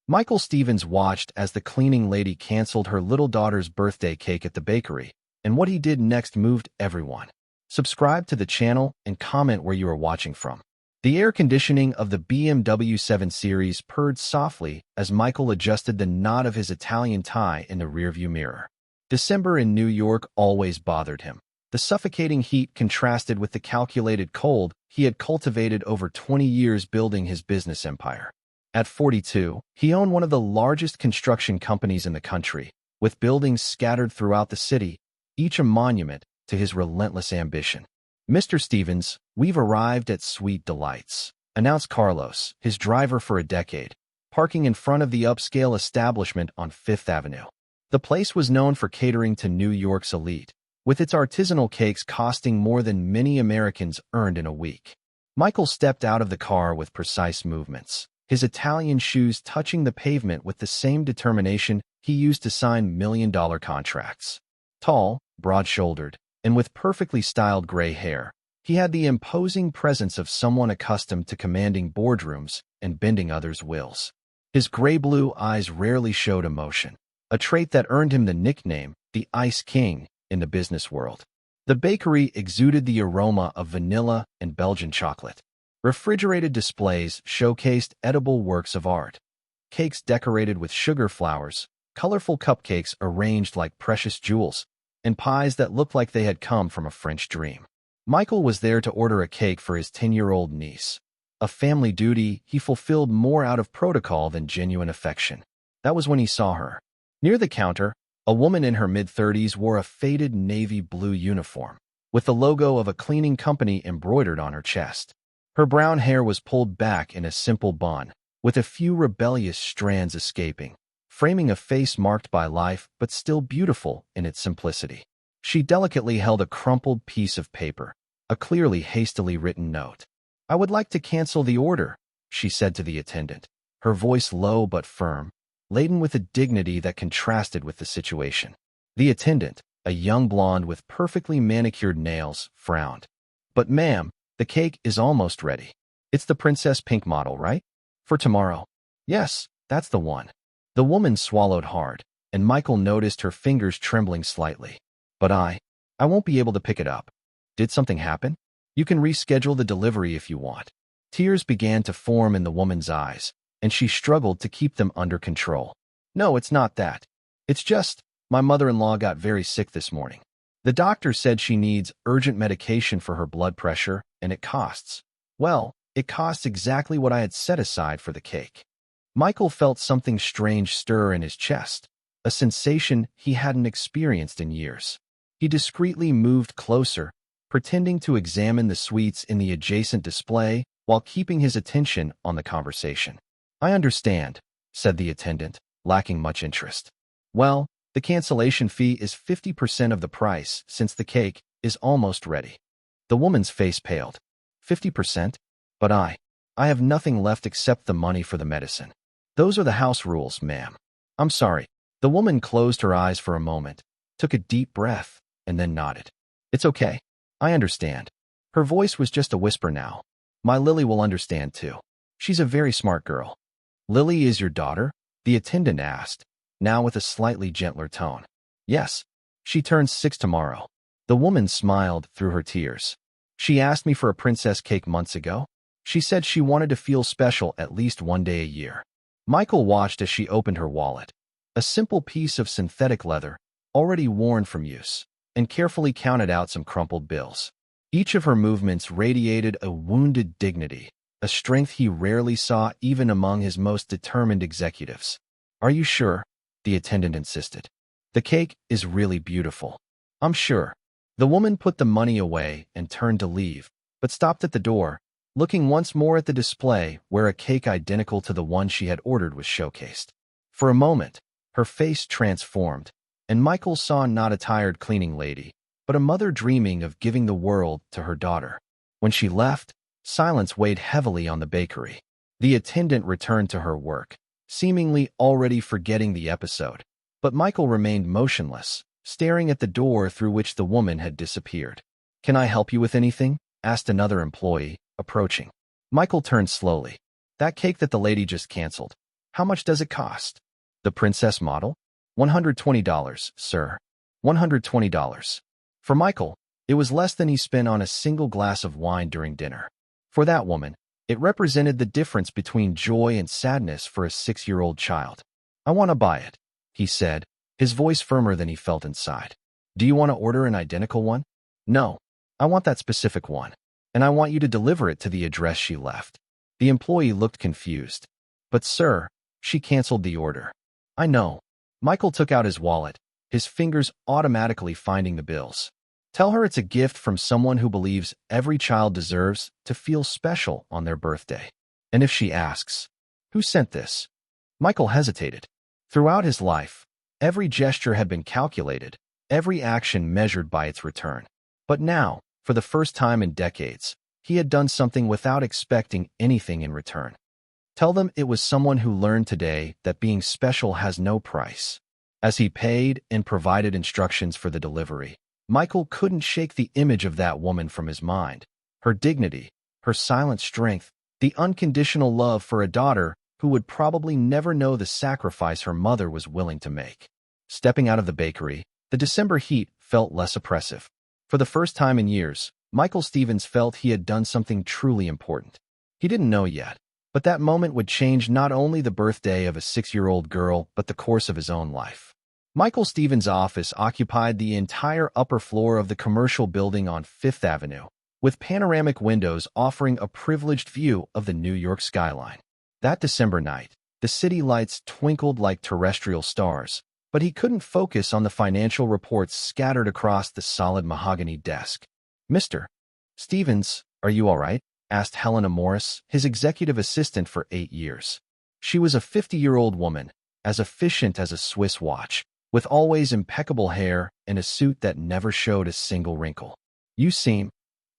Michael Stevens watched as the cleaning lady canceled her little daughter's birthday cake at the bakery, and what he did next moved everyone. Subscribe to the channel and comment where you are watching from. The air conditioning of the BMW 7 Series purred softly as Michael adjusted the knot of his Italian tie in the rearview mirror. December in New York always bothered him. The suffocating heat contrasted with the calculated cold he had cultivated over 20 years building his business empire. At 42, he owned one of the largest construction companies in the country, with buildings scattered throughout the city, each a monument to his relentless ambition. "Mr. Stevens, we've arrived at Sweet Delights," announced Carlos, his driver for a decade, parking in front of the upscale establishment on Fifth Avenue. The place was known for catering to New York's elite, with its artisanal cakes costing more than many Americans earned in a week. Michael stepped out of the car with precise movements, his Italian shoes touching the pavement with the same determination he used to sign million-dollar contracts. Tall, broad-shouldered, and with perfectly styled gray hair, he had the imposing presence of someone accustomed to commanding boardrooms and bending others' wills. His gray-blue eyes rarely showed emotion, a trait that earned him the nickname, the Ice King, in the business world. The bakery exuded the aroma of vanilla and Belgian chocolate. Refrigerated displays showcased edible works of art. Cakes decorated with sugar flowers, colorful cupcakes arranged like precious jewels, and pies that looked like they had come from a French dream. Michael was there to order a cake for his 10-year-old niece. A family duty he fulfilled more out of protocol than genuine affection. That was when he saw her. Near the counter, a woman in her mid-30s wore a faded navy blue uniform, with the logo of a cleaning company embroidered on her chest. Her brown hair was pulled back in a simple bun, with a few rebellious strands escaping, framing a face marked by life but still beautiful in its simplicity. She delicately held a crumpled piece of paper, a clearly hastily written note. "I would like to cancel the order," she said to the attendant, her voice low but firm, laden with a dignity that contrasted with the situation. The attendant, a young blonde with perfectly manicured nails, frowned. "But ma'am, the cake is almost ready. It's the Princess Pink model, right? For tomorrow." "Yes, that's the one." The woman swallowed hard, and Michael noticed her fingers trembling slightly. "But I won't be able to pick it up." "Did something happen?" "You can reschedule the delivery if you want." Tears began to form in the woman's eyes, and she struggled to keep them under control. "No, it's not that. It's just, my mother-in-law got very sick this morning. The doctor said she needs urgent medication for her blood pressure, and it costs. Well, it costs exactly what I had set aside for the cake." Michael felt something strange stir in his chest, a sensation he hadn't experienced in years. He discreetly moved closer, pretending to examine the sweets in the adjacent display while keeping his attention on the conversation. "I understand," said the attendant, lacking much interest. "Well, the cancellation fee is 50% of the price since the cake is almost ready." The woman's face paled. 50%? "But I have nothing left except the money for the medicine." "Those are the house rules, ma'am. I'm sorry." The woman closed her eyes for a moment, took a deep breath, and then nodded. "It's okay. I understand." Her voice was just a whisper now. "My Lily will understand too. She's a very smart girl." "Lily is your daughter?" the attendant asked, now with a slightly gentler tone. "Yes. She turns 6 tomorrow." The woman smiled through her tears. "She asked me for a princess cake months ago. She said she wanted to feel special at least one day a year." Michael watched as she opened her wallet, a simple piece of synthetic leather, already worn from use, and carefully counted out some crumpled bills. Each of her movements radiated a wounded dignity, a strength he rarely saw even among his most determined executives. "Are you sure?" the attendant insisted. "The cake is really beautiful. I'm sure." The woman put the money away and turned to leave, but stopped at the door, looking once more at the display where a cake identical to the one she had ordered was showcased. For a moment, her face transformed, and Michael saw not a tired cleaning lady, but a mother dreaming of giving the world to her daughter. When she left, silence weighed heavily on the bakery. The attendant returned to her work, seemingly already forgetting the episode, but Michael remained motionless, staring at the door through which the woman had disappeared. "Can I help you with anything?" asked another employee, approaching. Michael turned slowly. "That cake that the lady just canceled. How much does it cost? The princess model? $120, sir. $120. For Michael, it was less than he spent on a single glass of wine during dinner. For that woman, it represented the difference between joy and sadness for a 6-year-old child. I want to buy it, he said, his voice firmer than he felt inside. Do you want to order an identical one? No, I want that specific one, and I want you to deliver it to the address she left. The employee looked confused. But sir, she canceled the order. I know. Michael took out his wallet, his fingers automatically finding the bills. Tell her it's a gift from someone who believes every child deserves to feel special on their birthday. And if she asks, who sent this? Michael hesitated. Throughout his life, every gesture had been calculated, every action measured by its return. But now, for the first time in decades, he had done something without expecting anything in return. Tell them it was someone who learned today that being special has no price. As he paid and provided instructions for the delivery, Michael couldn't shake the image of that woman from his mind. Her dignity, her silent strength, the unconditional love for a daughter who would probably never know the sacrifice her mother was willing to make. Stepping out of the bakery, the December heat felt less oppressive. For the first time in years, Michael Stevens felt he had done something truly important. He didn't know yet, but that moment would change not only the birthday of a 6-year-old girl, but the course of his own life. Michael Stevens' office occupied the entire upper floor of the commercial building on Fifth Avenue, with panoramic windows offering a privileged view of the New York skyline. That December night, the city lights twinkled like terrestrial stars, but he couldn't focus on the financial reports scattered across the solid mahogany desk. Mr. Stevens, are you all right? Asked Helena Morris, his executive assistant for 8 years. She was a 50-year-old woman, as efficient as a Swiss watch, with always impeccable hair and a suit that never showed a single wrinkle. You seem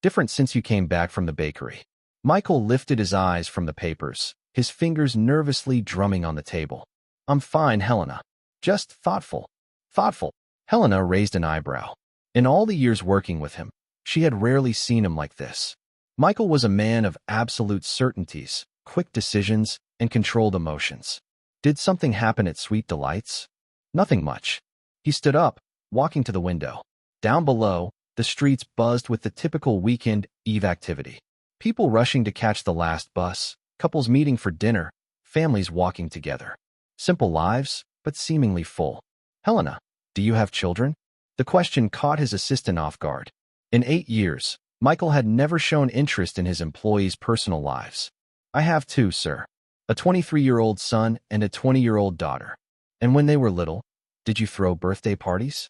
different since you came back from the bakery. Michael lifted his eyes from the papers, his fingers nervously drumming on the table. I'm fine, Helena. Just thoughtful. Thoughtful. Helena raised an eyebrow. In all the years working with him, she had rarely seen him like this. Michael was a man of absolute certainties, quick decisions, and controlled emotions. Did something happen at Sweet Delights? Nothing much. He stood up, walking to the window. Down below, the streets buzzed with the typical weekend eve activity. People rushing to catch the last bus, couples meeting for dinner, families walking together. Simple lives, but seemingly full. Helena, do you have children? The question caught his assistant off guard. In 8 years, Michael had never shown interest in his employees' personal lives. I have 2, sir. A 23-year-old son and a 20-year-old daughter. And when they were little, did you throw birthday parties?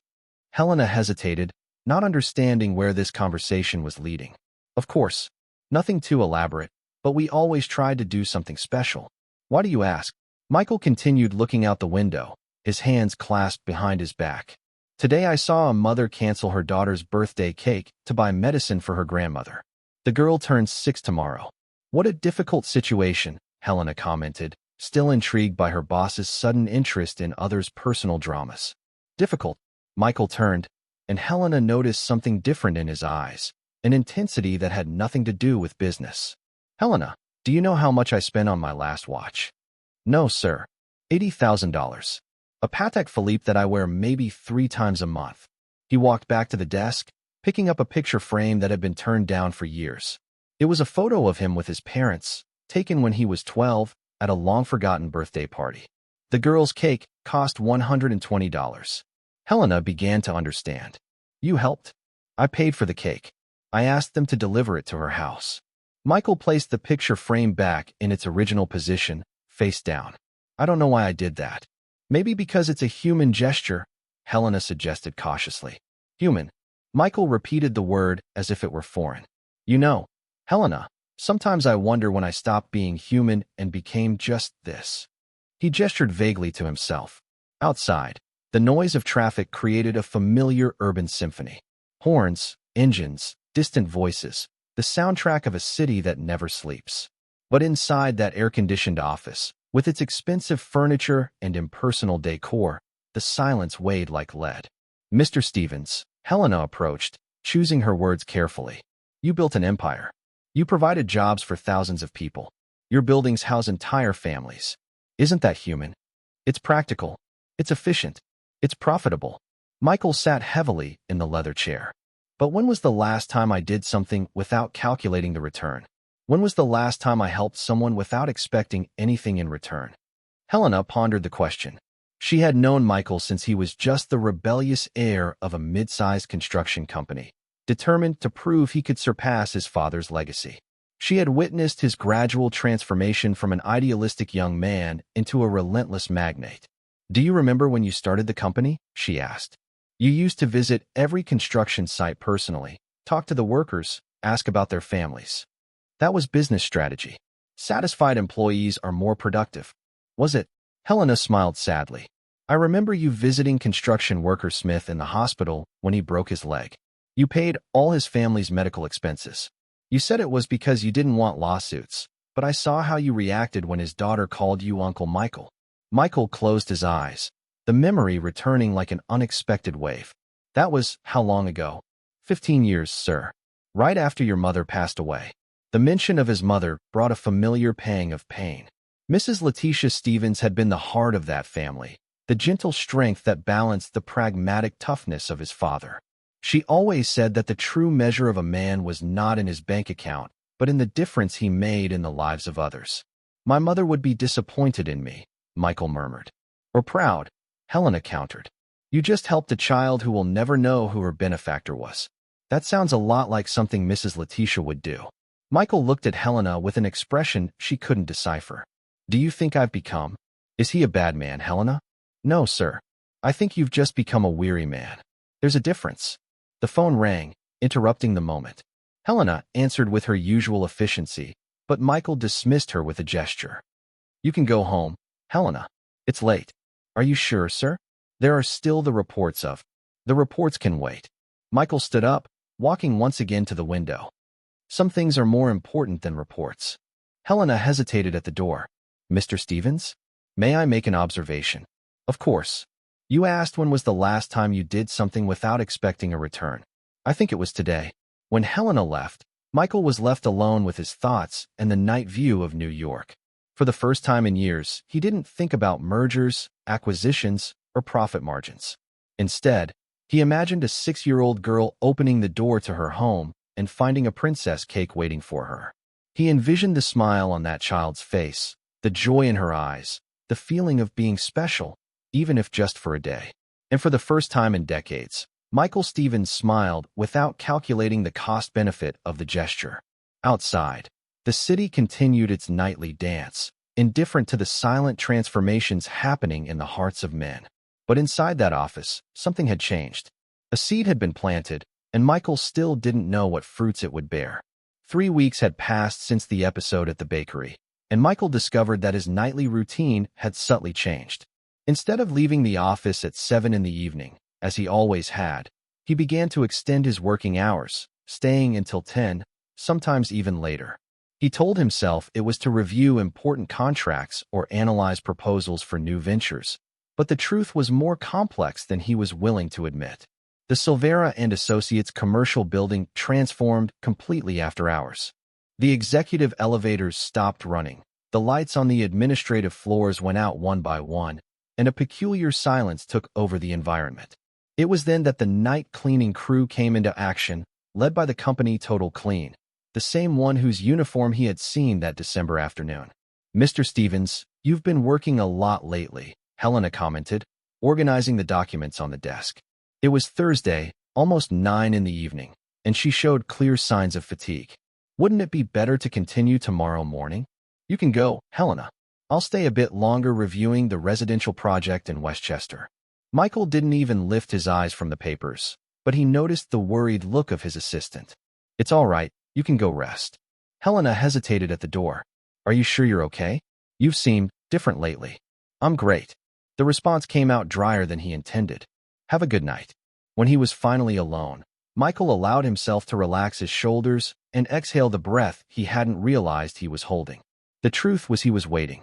Helena hesitated, not understanding where this conversation was leading. Of course, nothing too elaborate, but we always tried to do something special. Why do you ask? Michael continued looking out the window, his hands clasped behind his back. Today I saw a mother cancel her daughter's birthday cake to buy medicine for her grandmother. The girl turns 6 tomorrow. What a difficult situation, Helena commented, still intrigued by her boss's sudden interest in others' personal dramas. Difficult. Michael turned, and Helena noticed something different in his eyes, an intensity that had nothing to do with business. Helena, do you know how much I spent on my last watch? No, sir. $80,000. A Patek Philippe that I wear maybe 3 times a month. He walked back to the desk, picking up a picture frame that had been turned down for years. It was a photo of him with his parents, taken when he was 12, at a long-forgotten birthday party. The girl's cake cost $120. Helena began to understand. You helped? I paid for the cake. I asked them to deliver it to her house. Michael placed the picture frame back in its original position, face down. I don't know why I did that. Maybe because it's a human gesture, Helena suggested cautiously. Human. Michael repeated the word as if it were foreign. You know, Helena, sometimes I wonder when I stopped being human and became just this. He gestured vaguely to himself. Outside, the noise of traffic created a familiar urban symphony. Horns, engines, distant voices, the soundtrack of a city that never sleeps. But inside that air-conditioned office, with its expensive furniture and impersonal decor, the silence weighed like lead. Mr. Stevens, Helena approached, choosing her words carefully. You built an empire. You provided jobs for thousands of people. Your buildings house entire families. Isn't that human? It's practical. It's efficient. It's profitable. Michael sat heavily in the leather chair. But when was the last time I did something without calculating the return? When was the last time I helped someone without expecting anything in return? Helena pondered the question. She had known Michael since he was just the rebellious heir of a mid-sized construction company, determined to prove he could surpass his father's legacy. She had witnessed his gradual transformation from an idealistic young man into a relentless magnate. "Do you remember when you started the company?" she asked. "You used to visit every construction site personally, talk to the workers, ask about their families. That was business strategy. Satisfied employees are more productive. Was it?" Helena smiled sadly. "I remember you visiting construction worker Smith in the hospital when he broke his leg. You paid all his family's medical expenses. You said it was because you didn't want lawsuits, but I saw how you reacted when his daughter called you Uncle Michael." Michael closed his eyes, the memory returning like an unexpected wave. "That was how long ago?" 15 years, sir. Right after your mother passed away." The mention of his mother brought a familiar pang of pain. Mrs. Letitia Stevens had been the heart of that family, the gentle strength that balanced the pragmatic toughness of his father. She always said that the true measure of a man was not in his bank account, but in the difference he made in the lives of others. "My mother would be disappointed in me," Michael murmured. "Or proud," Helena countered. "You just helped a child who will never know who her benefactor was." "That sounds a lot like something Mrs. Letitia would do." Michael looked at Helena with an expression she couldn't decipher. "Do you think I've become? Is he a bad man, Helena?" "No, sir. I think you've just become a weary man. There's a difference." The phone rang, interrupting the moment. Helena answered with her usual efficiency, but Michael dismissed her with a gesture. "You can go home, Helena. It's late." "Are you sure, sir? There are still the reports of—" "The reports can wait." Michael stood up, walking once again to the window. "Some things are more important than reports." Helena hesitated at the door. "Mr. Stevens? May I make an observation?" "Of course. You asked when was the last time you did something without expecting a return. I think it was today." When Helena left, Michael was left alone with his thoughts and the night view of New York. For the first time in years, he didn't think about mergers, acquisitions, or profit margins. Instead, he imagined a 6-year-old girl opening the door to her home and finding a princess cake waiting for her. He envisioned the smile on that child's face, the joy in her eyes, the feeling of being special, even if just for a day. And for the first time in decades, Michael Stevens smiled without calculating the cost-benefit of the gesture. Outside, the city continued its nightly dance, indifferent to the silent transformations happening in the hearts of men. But inside that office, something had changed. A seed had been planted, and Michael still didn't know what fruits it would bear. 3 weeks had passed since the episode at the bakery, and Michael discovered that his nightly routine had subtly changed. Instead of leaving the office at 7 in the evening, as he always had, he began to extend his working hours, staying until 10, sometimes even later. He told himself it was to review important contracts or analyze proposals for new ventures, but the truth was more complex than he was willing to admit. The Silvera and Associates commercial building transformed completely after hours. The executive elevators stopped running, the lights on the administrative floors went out one by one, and a peculiar silence took over the environment. It was then that the night cleaning crew came into action, led by the company Total Clean, the same one whose uniform he had seen that December afternoon. "Mr. Stevens, you've been working a lot lately," Helena commented, organizing the documents on the desk. It was Thursday, almost 9 in the evening, and she showed clear signs of fatigue. "Wouldn't it be better to continue tomorrow morning?" "You can go, Helena. I'll stay a bit longer reviewing the residential project in Westchester." Michael didn't even lift his eyes from the papers, but he noticed the worried look of his assistant. "It's all right, you can go rest." Helena hesitated at the door. "Are you sure you're okay? You've seemed different lately." "I'm great." The response came out drier than he intended. "Have a good night." When he was finally alone, Michael allowed himself to relax his shoulders and exhale the breath he hadn't realized he was holding. The truth was he was waiting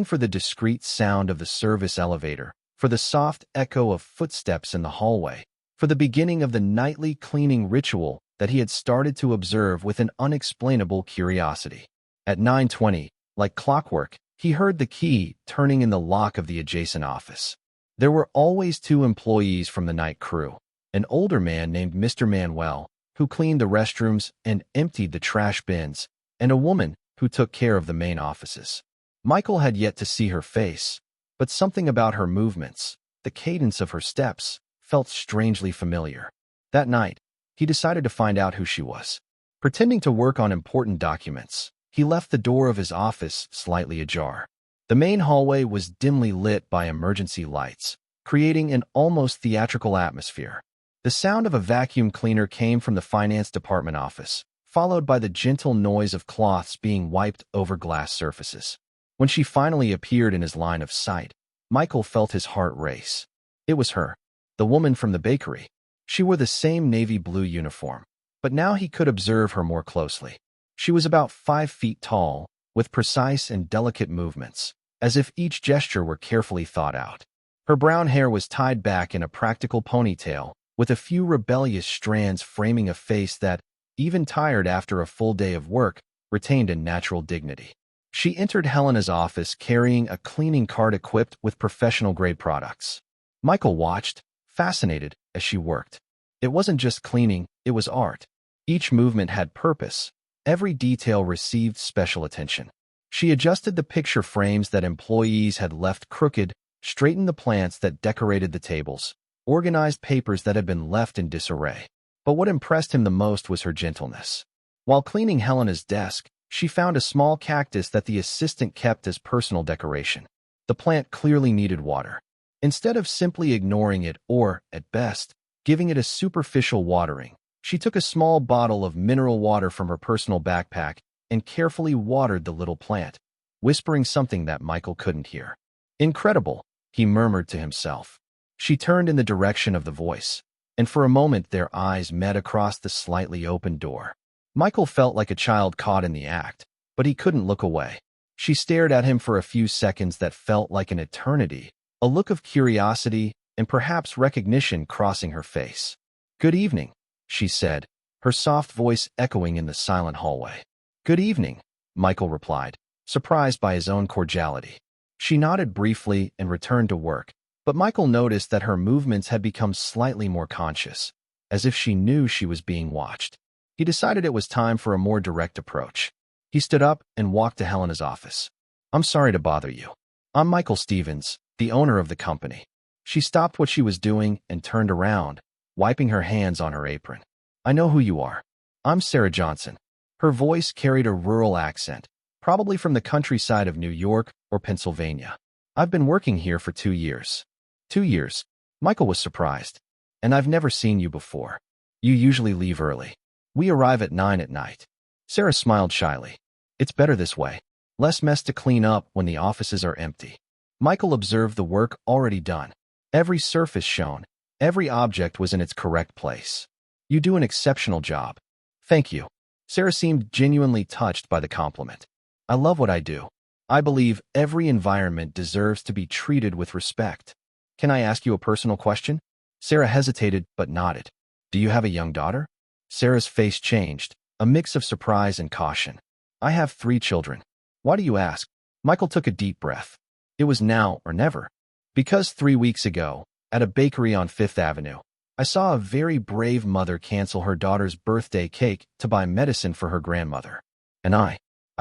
for the discreet sound of the service elevator, for the soft echo of footsteps in the hallway, for the beginning of the nightly cleaning ritual that he had started to observe with an unexplainable curiosity. At 9:20, like clockwork, He heard the key turning in the lock of the adjacent office. There were always two employees from the night crew, an older man named Mr. Manuel, who cleaned the restrooms and emptied the trash bins, and a woman who took care of the main offices. Michael had yet to see her face, but something about her movements, the cadence of her steps, felt strangely familiar. That night, he decided to find out who she was. Pretending to work on important documents, he left the door of his office slightly ajar. The main hallway was dimly lit by emergency lights, creating an almost theatrical atmosphere. The sound of a vacuum cleaner came from the finance department office, followed by the gentle noise of cloths being wiped over glass surfaces. When she finally appeared in his line of sight, Michael felt his heart race. It was her, the woman from the bakery. She wore the same navy blue uniform, but now he could observe her more closely. She was about 5 feet tall, with precise and delicate movements, as if each gesture were carefully thought out. Her brown hair was tied back in a practical ponytail, with a few rebellious strands framing a face that, even tired after a full day of work, retained a natural dignity. She entered Helena's office carrying a cleaning cart equipped with professional-grade products. Michael watched, fascinated, as she worked. It wasn't just cleaning, it was art. Each movement had purpose. Every detail received special attention. She adjusted the picture frames that employees had left crooked, straightened the plants that decorated the tables, organized papers that had been left in disarray. But what impressed him the most was her gentleness. While cleaning Helena's desk, she found a small cactus that the assistant kept as personal decoration. The plant clearly needed water. Instead of simply ignoring it or, at best, giving it a superficial watering, she took a small bottle of mineral water from her personal backpack and carefully watered the little plant, whispering something that Michael couldn't hear. "Incredible," he murmured to himself. She turned in the direction of the voice, and for a moment their eyes met across the slightly open door. Michael felt like a child caught in the act, but he couldn't look away. She stared at him for a few seconds that felt like an eternity, a look of curiosity and perhaps recognition crossing her face. "Good evening," she said, her soft voice echoing in the silent hallway. "Good evening," Michael replied, surprised by his own cordiality. She nodded briefly and returned to work, but Michael noticed that her movements had become slightly more conscious, as if she knew she was being watched. He decided it was time for a more direct approach. He stood up and walked to Helena's office. "I'm sorry to bother you. I'm Michael Stevens, the owner of the company." She stopped what she was doing and turned around, wiping her hands on her apron. "I know who you are. I'm Sarah Johnson." Her voice carried a rural accent, probably from the countryside of New York or Pennsylvania. "I've been working here for 2 years." 2 years? Michael was surprised. "And I've never seen you before. You usually leave early." "We arrive at 9 at night." Sarah smiled shyly. "It's better this way. Less mess to clean up when the offices are empty." Michael observed the work already done. Every surface shown, every object was in its correct place. "You do an exceptional job." "Thank you." Sarah seemed genuinely touched by the compliment. "I love what I do. I believe every environment deserves to be treated with respect." "Can I ask you a personal question?" Sarah hesitated but nodded. "Do you have a young daughter?" Sarah's face changed, a mix of surprise and caution. "I have 3 children." "Why do you ask?" Michael took a deep breath. It was now or never. "Because 3 weeks ago, at a bakery on 5th Avenue, I saw a very brave mother cancel her daughter's birthday cake to buy medicine for her grandmother. And I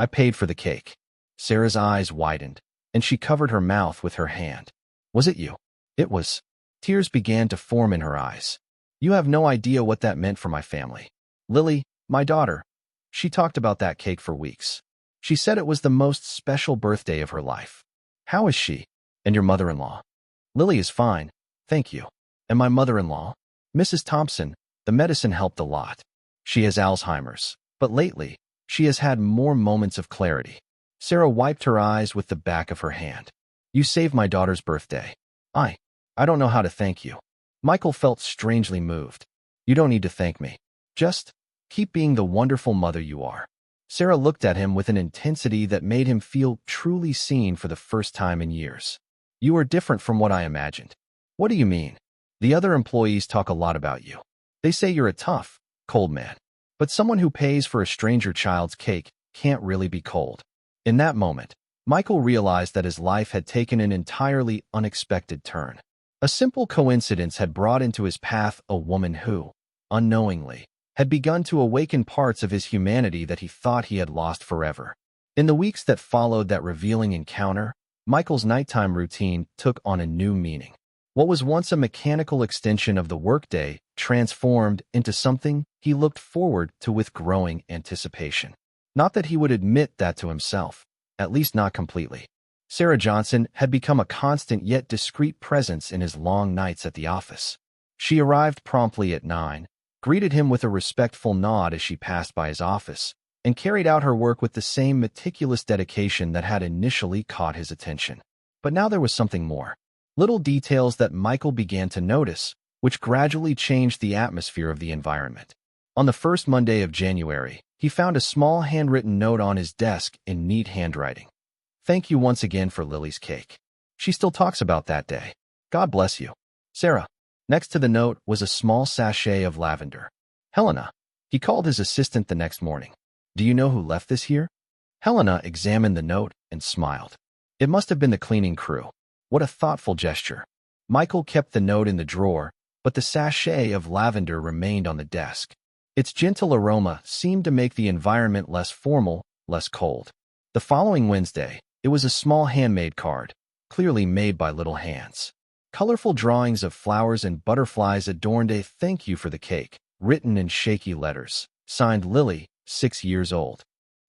paid for the cake." Sarah's eyes widened, and she covered her mouth with her hand. "Was it you?" "It was." Tears began to form in her eyes. "You have no idea what that meant for my family. Lily, my daughter, she talked about that cake for weeks. She said it was the most special birthday of her life." "How is she? And your mother-in-law?" "Lily is fine, thank you. And my mother-in-law, Mrs. Thompson, the medicine helped a lot. She has Alzheimer's, but lately, she has had more moments of clarity." Sarah wiped her eyes with the back of her hand. "You saved my daughter's birthday. I don't know how to thank you." Michael felt strangely moved. "You don't need to thank me. Just keep being the wonderful mother you are." Sarah looked at him with an intensity that made him feel truly seen for the first time in years. "You are different from what I imagined." "What do you mean?" "The other employees talk a lot about you. They say you're a tough, cold man. But someone who pays for a stranger child's cake can't really be cold." In that moment, Michael realized that his life had taken an entirely unexpected turn. A simple coincidence had brought into his path a woman who, unknowingly, had begun to awaken parts of his humanity that he thought he had lost forever. In the weeks that followed that revealing encounter, Michael's nighttime routine took on a new meaning. What was once a mechanical extension of the workday transformed into something he looked forward to with growing anticipation. Not that he would admit that to himself, at least not completely. Sarah Johnson had become a constant yet discreet presence in his long nights at the office. She arrived promptly at 9, greeted him with a respectful nod as she passed by his office, and carried out her work with the same meticulous dedication that had initially caught his attention. But now there was something more. Little details that Michael began to notice, which gradually changed the atmosphere of the environment. On the first Monday of January, he found a small handwritten note on his desk in neat handwriting. "Thank you once again for Lily's cake. She still talks about that day. God bless you, Sarah." Next to the note was a small sachet of lavender. "Helena." He called his assistant the next morning. "Do you know who left this here?" Helena examined the note and smiled. It must have been the cleaning crew. What a thoughtful gesture. Michael kept the note in the drawer, but the sachet of lavender remained on the desk. Its gentle aroma seemed to make the environment less formal, less cold. The following Wednesday, it was a small handmade card, clearly made by little hands. Colorful drawings of flowers and butterflies adorned a "thank you for the cake," written in shaky letters, signed Lily, 6 years old.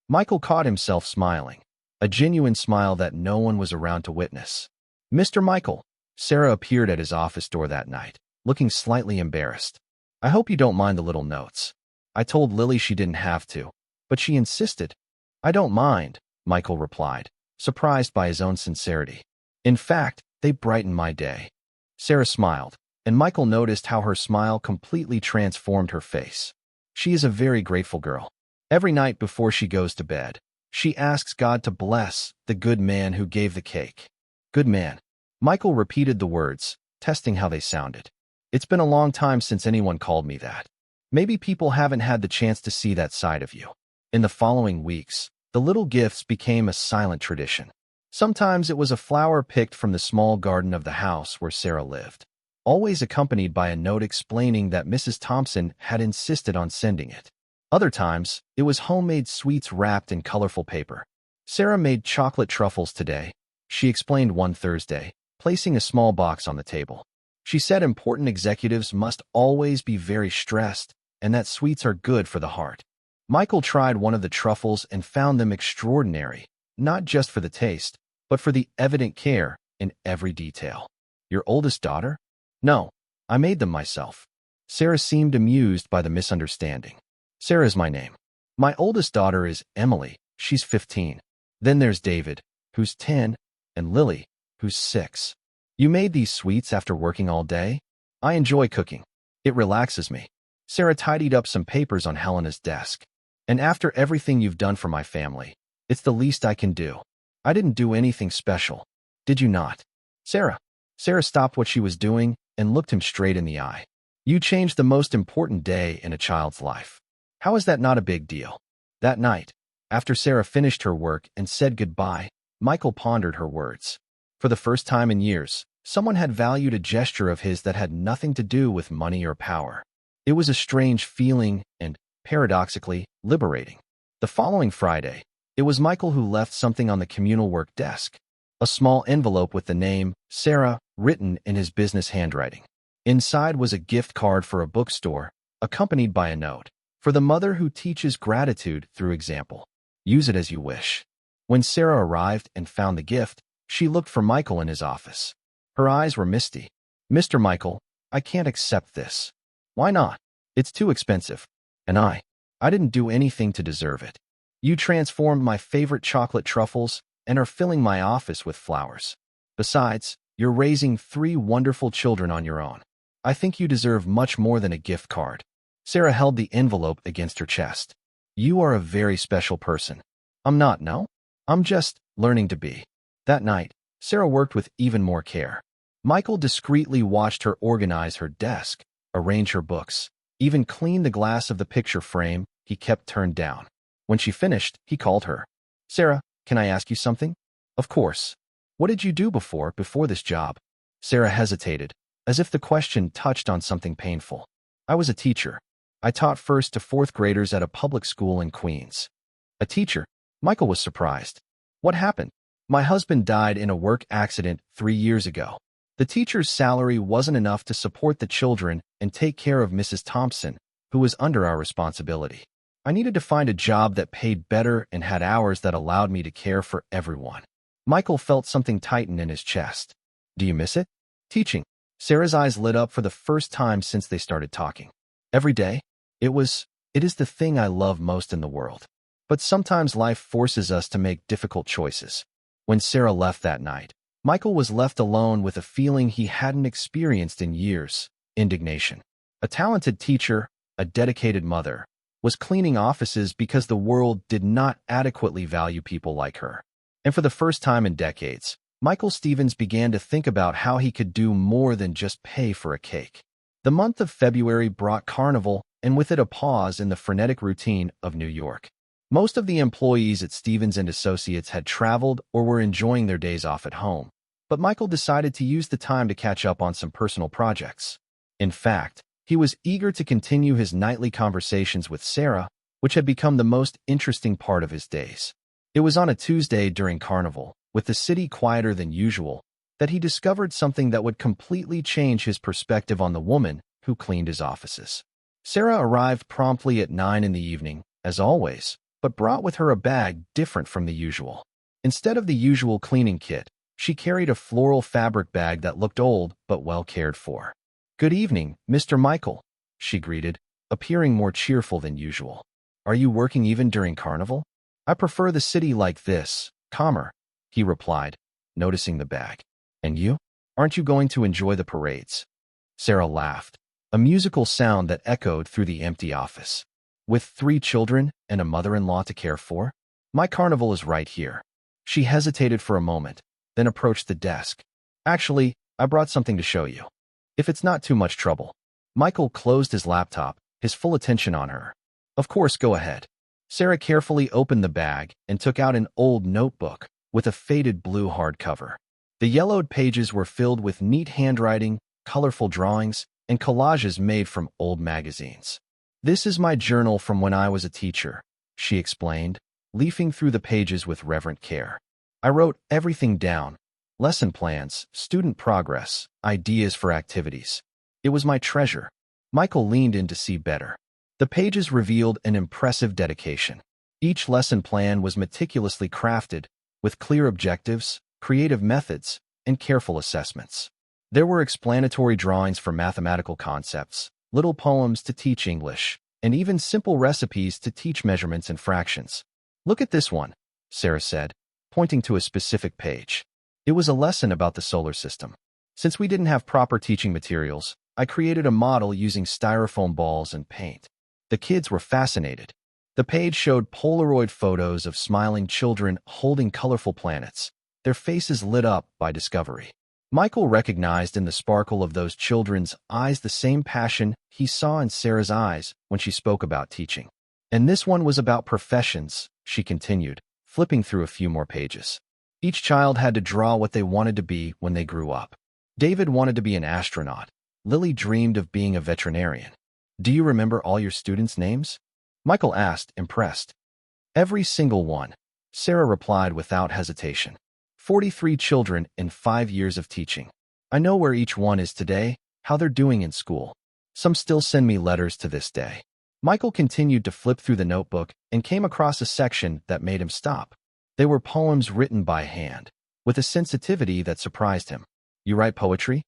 Michael caught himself smiling, a genuine smile that no one was around to witness. "Mr. Michael." Sarah appeared at his office door that night, looking slightly embarrassed. "I hope you don't mind the little notes. I told Lily she didn't have to, but she insisted." "I don't mind," Michael replied, surprised by his own sincerity. "In fact, they brighten my day." Sarah smiled, and Michael noticed how her smile completely transformed her face. She is a very grateful girl. Every night before she goes to bed, she asks God to bless the good man who gave the cake. Good man. Michael repeated the words, testing how they sounded. "It's been a long time since anyone called me that. Maybe people haven't had the chance to see that side of you." In the following weeks, the little gifts became a silent tradition. Sometimes it was a flower picked from the small garden of the house where Sarah lived, always accompanied by a note explaining that Mrs. Thompson had insisted on sending it. Other times, it was homemade sweets wrapped in colorful paper. "Sarah made chocolate truffles today," she explained one Thursday, placing a small box on the table. She said important executives must always be very stressed and that sweets are good for the heart. Michael tried one of the truffles and found them extraordinary, not just for the taste, but for the evident care in every detail. "Your oldest daughter?" "No, I made them myself." Sarah seemed amused by the misunderstanding. "Sarah is my name. My oldest daughter is Emily, she's 15. Then there's David, who's 10, and Lily, who's 6. You made these sweets after working all day?" "I enjoy cooking. It relaxes me." Sarah tidied up some papers on Helena's desk. "And after everything you've done for my family, it's the least I can do. I didn't do anything special. Did you not?" "Sarah." Sarah stopped what she was doing and looked him straight in the eye. "You changed the most important day in a child's life. How is that not a big deal?" That night, after Sarah finished her work and said goodbye, Michael pondered her words. For the first time in years, someone had valued a gesture of his that had nothing to do with money or power. It was a strange feeling and, paradoxically, liberating. The following Friday, it was Michael who left something on the communal work desk, a small envelope with the name, Sarah, written in his business handwriting. Inside was a gift card for a bookstore, accompanied by a note, "For the mother who teaches gratitude through example. Use it as you wish." When Sarah arrived and found the gift, she looked for Michael in his office. Her eyes were misty. "Mr. Michael, I can't accept this." "Why not?" "It's too expensive. And I didn't do anything to deserve it. You transformed my favorite chocolate truffles and are filling my office with flowers. Besides, you're raising 3 wonderful children on your own. I think you deserve much more than a gift card." Sarah held the envelope against her chest. "You are a very special person." "I'm not, no. I'm just learning to be." That night, Sarah worked with even more care. Michael discreetly watched her organize her desk, arrange her books, even clean the glass of the picture frame he kept turned down. When she finished, he called her. "Sarah, can I ask you something?" Of course. What did you do before this job? Sarah hesitated, as if the question touched on something painful. I was a teacher. I taught first to fourth graders at a public school in Queens. A teacher? Michael was surprised. What happened? My husband died in a work accident 3 years ago. The teacher's salary wasn't enough to support the children and take care of Mrs. Thompson, who was under our responsibility. I needed to find a job that paid better and had hours that allowed me to care for everyone. Michael felt something tighten in his chest. Do you miss it? Teaching. Sarah's eyes lit up for the first time since they started talking. Every day? It is the thing I love most in the world. But sometimes life forces us to make difficult choices. When Sarah left that night, Michael was left alone with a feeling he hadn't experienced in years: indignation. A talented teacher, a dedicated mother, was cleaning offices because the world did not adequately value people like her. And for the first time in decades, Michael Stevens began to think about how he could do more than just pay for a cake. The month of February brought Carnival, and with it a pause in the frenetic routine of New York. Most of the employees at Stevens & Associates had traveled or were enjoying their days off at home, but Michael decided to use the time to catch up on some personal projects. In fact, he was eager to continue his nightly conversations with Sarah, which had become the most interesting part of his days. It was on a Tuesday during Carnival, with the city quieter than usual, that he discovered something that would completely change his perspective on the woman who cleaned his offices. Sarah arrived promptly at 9 in the evening, as always, but brought with her a bag different from the usual. Instead of the usual cleaning kit, she carried a floral fabric bag that looked old but well cared for. "Good evening, Mr. Michael," she greeted, appearing more cheerful than usual. "Are you working even during Carnival?" "I prefer the city like this, calmer," he replied, noticing the bag. "And you? Aren't you going to enjoy the parades?" Sarah laughed, a musical sound that echoed through the empty office. "With 3 children and a mother-in-law to care for? My Carnival is right here." She hesitated for a moment, then approached the desk. "Actually, I brought something to show you. If it's not too much trouble." Michael closed his laptop, his full attention on her. "Of course, go ahead." Sarah carefully opened the bag and took out an old notebook with a faded blue hardcover. The yellowed pages were filled with neat handwriting, colorful drawings, and collages made from old magazines. "This is my journal from when I was a teacher," she explained, leafing through the pages with reverent care. "I wrote everything down: lesson plans, student progress, ideas for activities. It was my treasure." Michael leaned in to see better. The pages revealed an impressive dedication. Each lesson plan was meticulously crafted, with clear objectives, creative methods, and careful assessments. There were explanatory drawings for mathematical concepts, little poems to teach English, and even simple recipes to teach measurements and fractions. "Look at this one," Sarah said, pointing to a specific page. It was a lesson about the solar system. Since we didn't have proper teaching materials, I created a model using styrofoam balls and paint. The kids were fascinated. The page showed Polaroid photos of smiling children holding colorful planets, their faces lit up by discovery. Michael recognized in the sparkle of those children's eyes the same passion he saw in Sarah's eyes when she spoke about teaching. "And this one was about professions," she continued, flipping through a few more pages. Each child had to draw what they wanted to be when they grew up. David wanted to be an astronaut. Lily dreamed of being a veterinarian. "Do you remember all your students' names?" Michael asked, impressed. "Every single one," Sarah replied without hesitation. 43 children in 5 years of teaching. I know where each one is today, how they're doing in school. Some still send me letters to this day." Michael continued to flip through the notebook and came across a section that made him stop. They were poems written by hand, with a sensitivity that surprised him. "You write poetry?"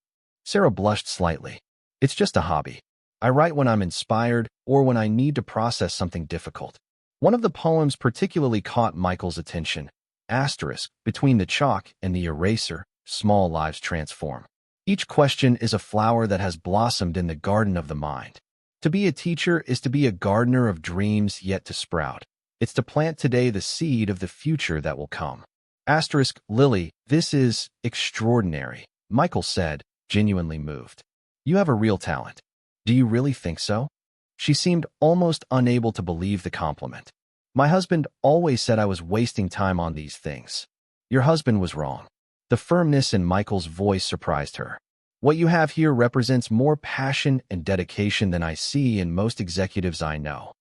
Sarah blushed slightly. "It's just a hobby. I write when I'm inspired or when I need to process something difficult." One of the poems particularly caught Michael's attention. Asterisk, "Between the chalk and the eraser, small lives transform. Each question is a flower that has blossomed in the garden of the mind. To be a teacher is to be a gardener of dreams yet to sprout. It's to plant today the seed of the future that will come." Asterisk, "Lily, this is extraordinary," Michael said, genuinely moved. "You have a real talent." "Do you really think so?" She seemed almost unable to believe the compliment. "My husband always said I was wasting time on these things." Your husband was wrong. The firmness in Michael's voice surprised her. What you have here represents more passion and dedication than I see in most executives I know.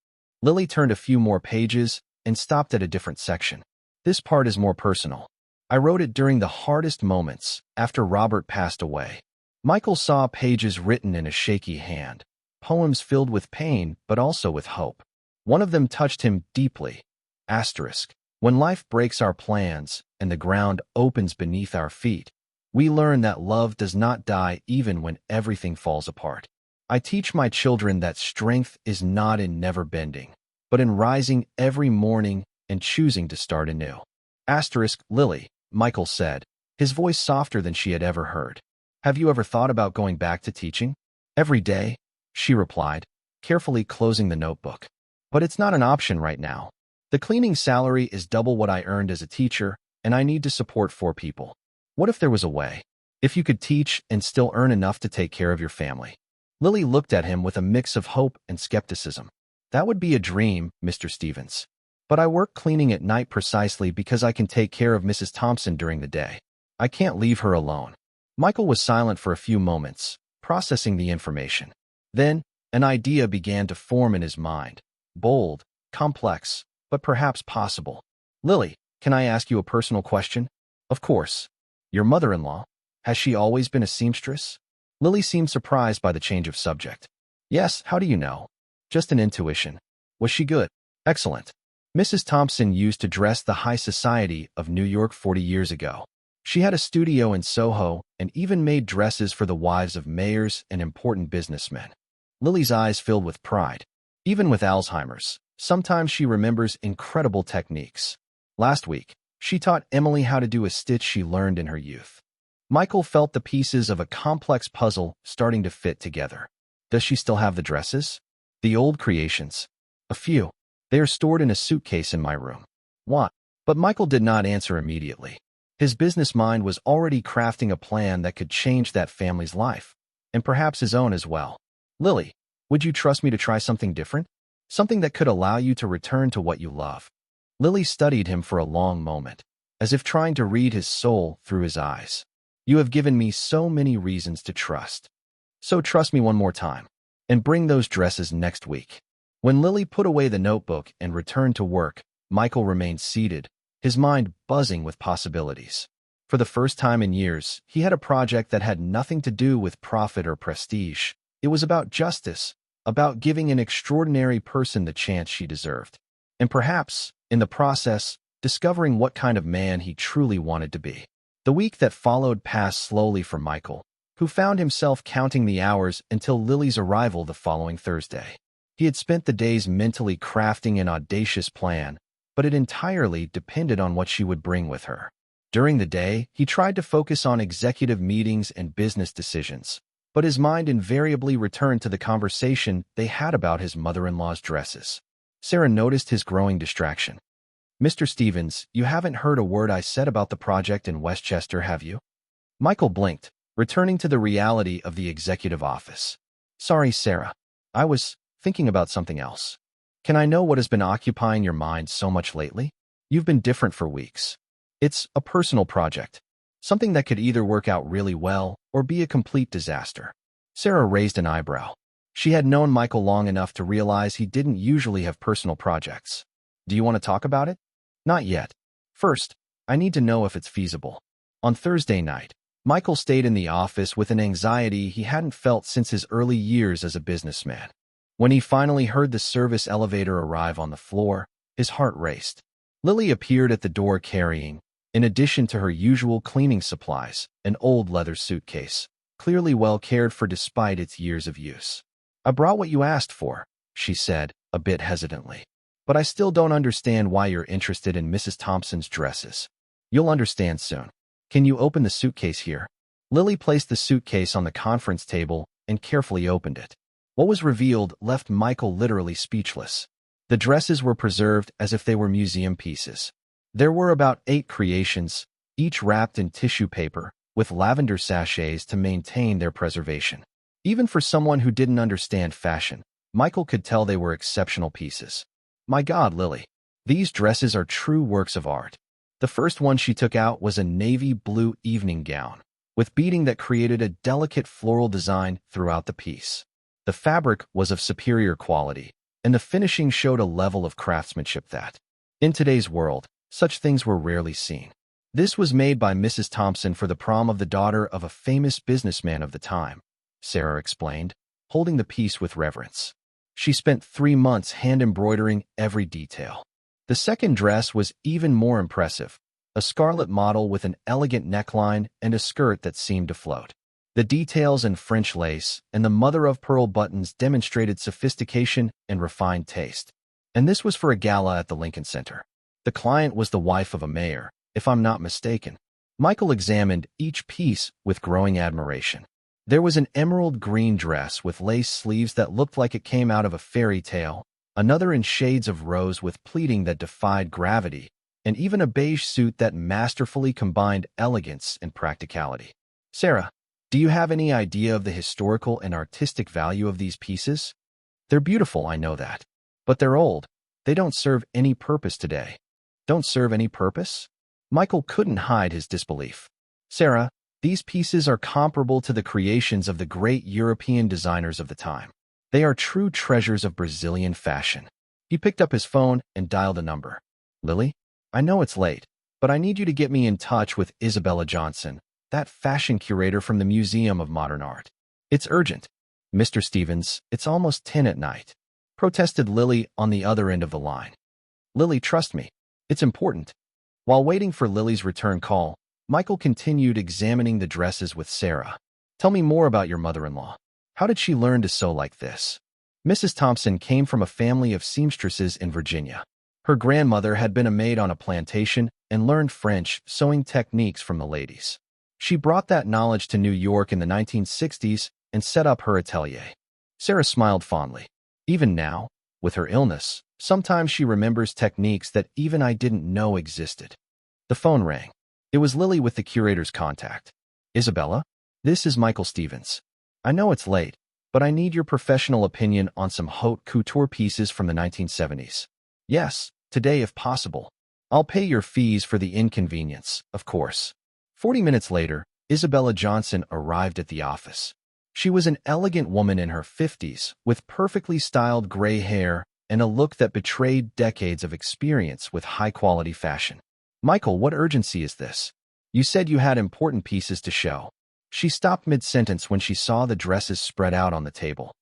Lily turned a few more pages and stopped at a different section. This part is more personal. I wrote it during the hardest moments, after Robert passed away. Michael saw pages written in a shaky hand, poems filled with pain but also with hope. One of them touched him deeply. Asterisk. When life breaks our plans and the ground opens beneath our feet, we learn that love does not die even when everything falls apart. I teach my children that strength is not in never bending, but in rising every morning and choosing to start anew. Asterisk, Lily, Michael said, his voice softer than she had ever heard. Have you ever thought about going back to teaching? Every day, she replied, carefully closing the notebook. But it's not an option right now. The cleaning salary is double what I earned as a teacher, and I need to support 4 people. What if there was a way? If you could teach and still earn enough to take care of your family? Lily looked at him with a mix of hope and skepticism. That would be a dream, Mr. Stevens. But I work cleaning at night precisely because I can take care of Mrs. Thompson during the day. I can't leave her alone. Michael was silent for a few moments, processing the information. Then, an idea began to form in his mind. Bold, complex, but perhaps possible. Lily, can I ask you a personal question? Of course. Your mother-in-law, has she always been a seamstress? Lily seemed surprised by the change of subject. Yes, how do you know? Just an intuition. Was she good? Excellent. Mrs. Thompson used to dress the high society of New York 40 years ago. She had a studio in Soho and even made dresses for the wives of mayors and important businessmen. Lily's eyes filled with pride. Even with Alzheimer's, sometimes she remembers incredible techniques. Last week, she taught Emily how to do a stitch she learned in her youth. Michael felt the pieces of a complex puzzle starting to fit together. Does she still have the dresses? The old creations. A few. They are stored in a suitcase in my room. What? But Michael did not answer immediately. His business mind was already crafting a plan that could change that family's life, and perhaps his own as well. Lily, would you trust me to try something different? Something that could allow you to return to what you love. Lily studied him for a long moment, as if trying to read his soul through his eyes. You have given me so many reasons to trust. So trust me one more time, and bring those dresses next week. When Lily put away the notebook and returned to work, Michael remained seated, his mind buzzing with possibilities. For the first time in years, he had a project that had nothing to do with profit or prestige. It was about justice, about giving an extraordinary person the chance she deserved. And perhaps, in the process, discovering what kind of man he truly wanted to be. The week that followed passed slowly for Michael, who found himself counting the hours until Lily's arrival the following Thursday. He had spent the days mentally crafting an audacious plan, but it entirely depended on what she would bring with her. During the day, he tried to focus on executive meetings and business decisions, but his mind invariably returned to the conversation they had about his mother-in-law's dresses. Sarah noticed his growing distraction. Mr. Stevens, you haven't heard a word I said about the project in Westchester, have you? Michael blinked, returning to the reality of the executive office. Sorry, Sarah. I was thinking about something else. Can I know what has been occupying your mind so much lately? You've been different for weeks. It's a personal project, something that could either work out really well or be a complete disaster. Sarah raised an eyebrow. She had known Michael long enough to realize he didn't usually have personal projects. Do you want to talk about it? Not yet. First, I need to know if it's feasible. On Thursday night, Michael stayed in the office with an anxiety he hadn't felt since his early years as a businessman. When he finally heard the service elevator arrive on the floor, his heart raced. Lily appeared at the door carrying, in addition to her usual cleaning supplies, an old leather suitcase, clearly well cared for despite its years of use. I brought what you asked for, she said, a bit hesitantly. But I still don't understand why you're interested in Mrs. Thompson's dresses. You'll understand soon. Can you open the suitcase here? Lily placed the suitcase on the conference table and carefully opened it. What was revealed left Michael literally speechless. The dresses were preserved as if they were museum pieces. There were about 8 creations, each wrapped in tissue paper, with lavender sachets to maintain their preservation. Even for someone who didn't understand fashion, Michael could tell they were exceptional pieces. My God, Lily, these dresses are true works of art. The first one she took out was a navy blue evening gown, with beading that created a delicate floral design throughout the piece. The fabric was of superior quality, and the finishing showed a level of craftsmanship that, in today's world, such things were rarely seen. This was made by Mrs. Thompson for the prom of the daughter of a famous businessman of the time, Sarah explained, holding the piece with reverence. She spent 3 months hand-embroidering every detail. The second dress was even more impressive, a scarlet model with an elegant neckline and a skirt that seemed to float. The details in French lace and the mother-of-pearl buttons demonstrated sophistication and refined taste. And this was for a gala at the Lincoln Center. The client was the wife of a mayor, if I'm not mistaken. Michael examined each piece with growing admiration. There was an emerald green dress with lace sleeves that looked like it came out of a fairy tale, another in shades of rose with pleating that defied gravity, and even a beige suit that masterfully combined elegance and practicality. Sarah, do you have any idea of the historical and artistic value of these pieces? They're beautiful, I know that. But they're old. They don't serve any purpose today. Don't serve any purpose? Michael couldn't hide his disbelief. Sarah, these pieces are comparable to the creations of the great European designers of the time. They are true treasures of Brazilian fashion. He picked up his phone and dialed a number. Lily? I know it's late, but I need you to get me in touch with Isabella Johnson, that fashion curator from the Museum of Modern Art. It's urgent. Mr. Stevens, it's almost 10 at night, protested Lily on the other end of the line. Lily, trust me. It's important. While waiting for Lily's return call, Michael continued examining the dresses with Sarah. Tell me more about your mother-in-law. How did she learn to sew like this? Mrs. Thompson came from a family of seamstresses in Virginia. Her grandmother had been a maid on a plantation and learned French sewing techniques from the ladies. She brought that knowledge to New York in the 1960s and set up her atelier. Sarah smiled fondly. Even now, with her illness, sometimes she remembers techniques that even I didn't know existed. The phone rang. It was Lily with the curator's contact. Isabella, this is Michael Stevens. I know it's late, but I need your professional opinion on some haute couture pieces from the 1970s. Yes, today if possible. I'll pay your fees for the inconvenience, of course. 40 minutes later, Isabella Johnson arrived at the office. She was an elegant woman in her 50s, with perfectly styled gray hair and a look that betrayed decades of experience with high-quality fashion. Michael, what urgency is this? You said you had important pieces to show. She stopped mid-sentence when she saw the dresses spread out on the table.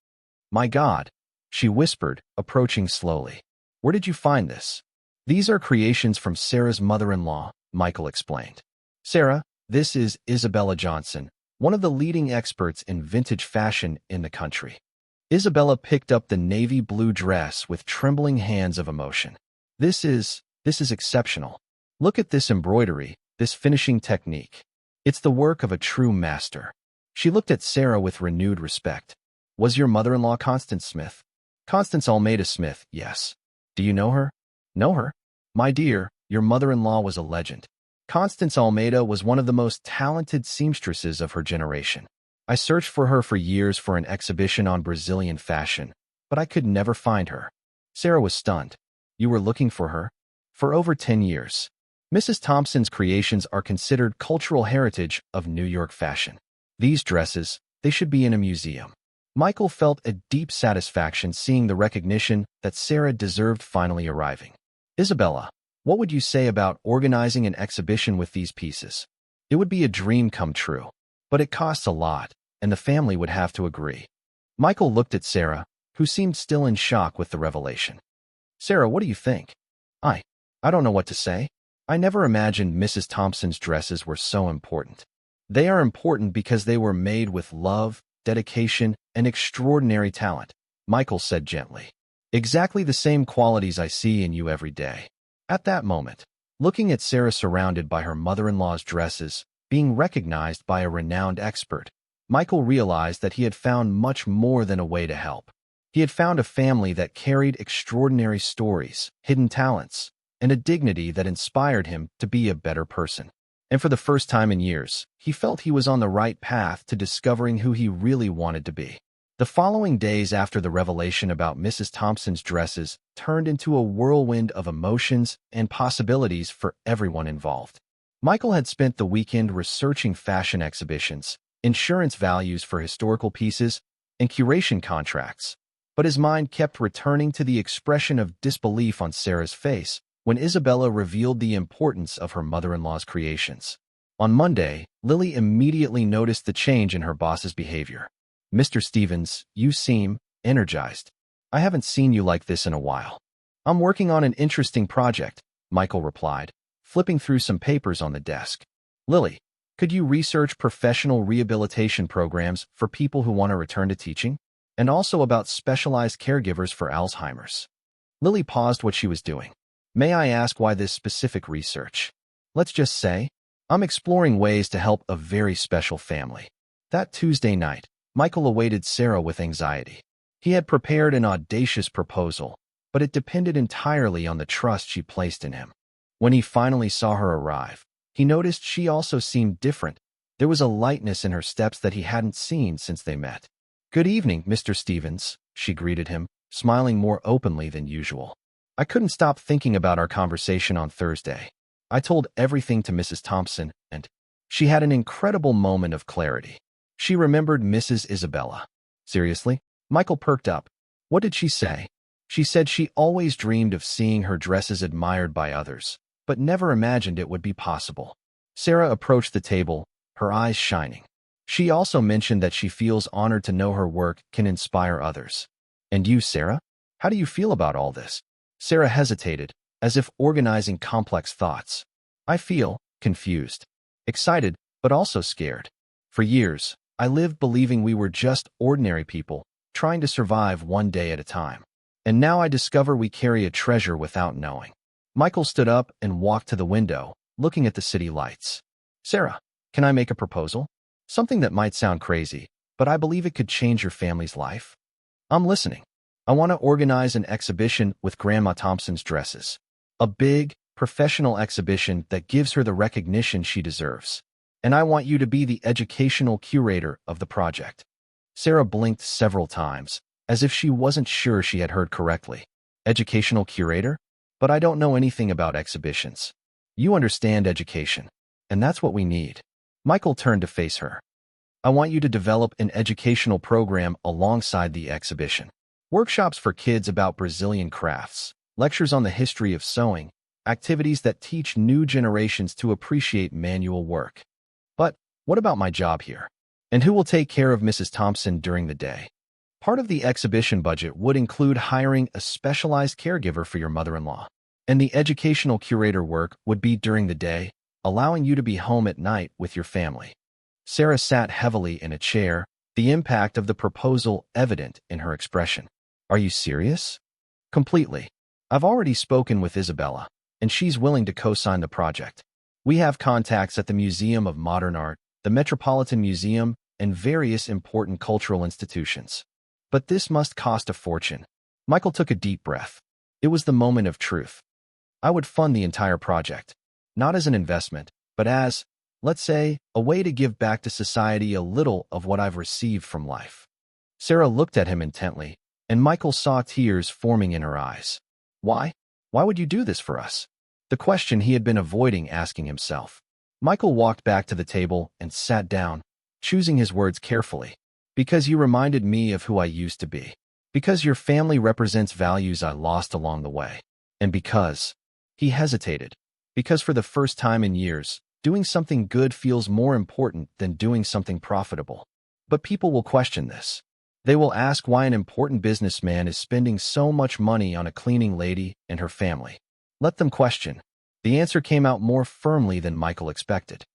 My God, she whispered, approaching slowly. Where did you find this? These are creations from Sarah's mother-in-law, Michael explained. Sarah, this is Isabella Johnson, one of the leading experts in vintage fashion in the country. Isabella picked up the navy blue dress with trembling hands of emotion. This is exceptional. Look at this embroidery, this finishing technique. It's the work of a true master. She looked at Sarah with renewed respect. Was your mother-in-law Constance Smith? Constance Almeida Smith, yes. Do you know her? Know her? My dear, your mother-in-law was a legend. Constance Almeida was one of the most talented seamstresses of her generation. I searched for her for years for an exhibition on Brazilian fashion, but I could never find her. Sarah was stunned. You were looking for her? For over 10 years. Mrs. Thompson's creations are considered cultural heritage of New York fashion. These dresses, they should be in a museum. Michael felt a deep satisfaction seeing the recognition that Sarah deserved finally arriving. Isabella, what would you say about organizing an exhibition with these pieces? It would be a dream come true, but it costs a lot, and the family would have to agree. Michael looked at Sarah, who seemed still in shock with the revelation. Sarah, what do you think? I don't know what to say. I never imagined Mrs. Thompson's dresses were so important. They are important because they were made with love, dedication, and extraordinary talent, Michael said gently. Exactly the same qualities I see in you every day. At that moment, looking at Sarah surrounded by her mother-in-law's dresses, being recognized by a renowned expert, Michael realized that he had found much more than a way to help. He had found a family that carried extraordinary stories, hidden talents, and a dignity that inspired him to be a better person. And for the first time in years, he felt he was on the right path to discovering who he really wanted to be. The following days after the revelation about Mrs. Thompson's dresses turned into a whirlwind of emotions and possibilities for everyone involved. Michael had spent the weekend researching fashion exhibitions, insurance values for historical pieces, and curation contracts, but his mind kept returning to the expression of disbelief on Sarah's face when Isabella revealed the importance of her mother-in-law's creations. On Monday, Lily immediately noticed the change in her boss's behavior. "Mr. Stevens, you seem energized. I haven't seen you like this in a while." "I'm working on an interesting project," Michael replied, flipping through some papers on the desk. "Lily, could you research professional rehabilitation programs for people who want to return to teaching? And also about specialized caregivers for Alzheimer's." Lily paused what she was doing. "May I ask why this specific research?" "Let's just say, I'm exploring ways to help a very special family." That Tuesday night, Michael awaited Sarah with anxiety. He had prepared an audacious proposal, but it depended entirely on the trust she placed in him. When he finally saw her arrive, he noticed she also seemed different. There was a lightness in her steps that he hadn't seen since they met. "Good evening, Mr. Stevens," she greeted him, smiling more openly than usual. "I couldn't stop thinking about our conversation on Thursday. I told everything to Mrs. Thompson, and..." She had an incredible moment of clarity. She remembered Mrs. Isabella. "Seriously?" Michael perked up. "What did she say?" "She said she always dreamed of seeing her dresses admired by others, but never imagined it would be possible." Sarah approached the table, her eyes shining. "She also mentioned that she feels honored to know her work can inspire others." "And you, Sarah? How do you feel about all this?" Sarah hesitated, as if organizing complex thoughts. "I feel confused, excited, but also scared. For years, I lived believing we were just ordinary people, trying to survive one day at a time. And now I discover we carry a treasure without knowing." Michael stood up and walked to the window, looking at the city lights. "Sarah, can I make a proposal? Something that might sound crazy, but I believe it could change your family's life." "I'm listening." "I want to organize an exhibition with Grandma Thompson's dresses. A big, professional exhibition that gives her the recognition she deserves. And I want you to be the educational curator of the project." Sarah blinked several times, as if she wasn't sure she had heard correctly. "Educational curator? But I don't know anything about exhibitions." "You understand education, and that's what we need." Michael turned to face her. "I want you to develop an educational program alongside the exhibition. Workshops for kids about Brazilian crafts, lectures on the history of sewing, activities that teach new generations to appreciate manual work." "But what about my job here? And who will take care of Mrs. Thompson during the day?" "Part of the exhibition budget would include hiring a specialized caregiver for your mother-in-law. And the educational curator work would be during the day, allowing you to be home at night with your family." Sarah sat heavily in a chair, the impact of the proposal evident in her expression. "Are you serious?" "Completely. I've already spoken with Isabella, and she's willing to co-sign the project. We have contacts at the Museum of Modern Art, the Metropolitan Museum, and various important cultural institutions. But this must cost a fortune." Michael took a deep breath. It was the moment of truth. "I would fund the entire project, not as an investment, but as, let's say, a way to give back to society a little of what I've received from life." Sarah looked at him intently, and Michael saw tears forming in her eyes. "Why? Why would you do this for us?" The question he had been avoiding asking himself. Michael walked back to the table and sat down, choosing his words carefully. "Because you reminded me of who I used to be. Because your family represents values I lost along the way. And because..." He hesitated. "Because for the first time in years, doing something good feels more important than doing something profitable. But people will question this. They will ask why an important businessman is spending so much money on a cleaning lady and her family. Let them question." The answer came out more firmly than Michael expected.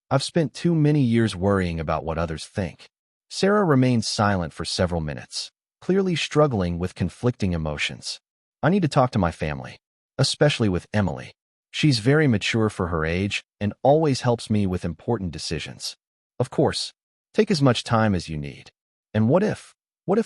"I've spent too many years worrying about what others think." Sarah remained silent for several minutes, clearly struggling with conflicting emotions. "I need to talk to my family, especially with Emily. She's very mature for her age and always helps me with important decisions. Of course, take as much time as you need. And what if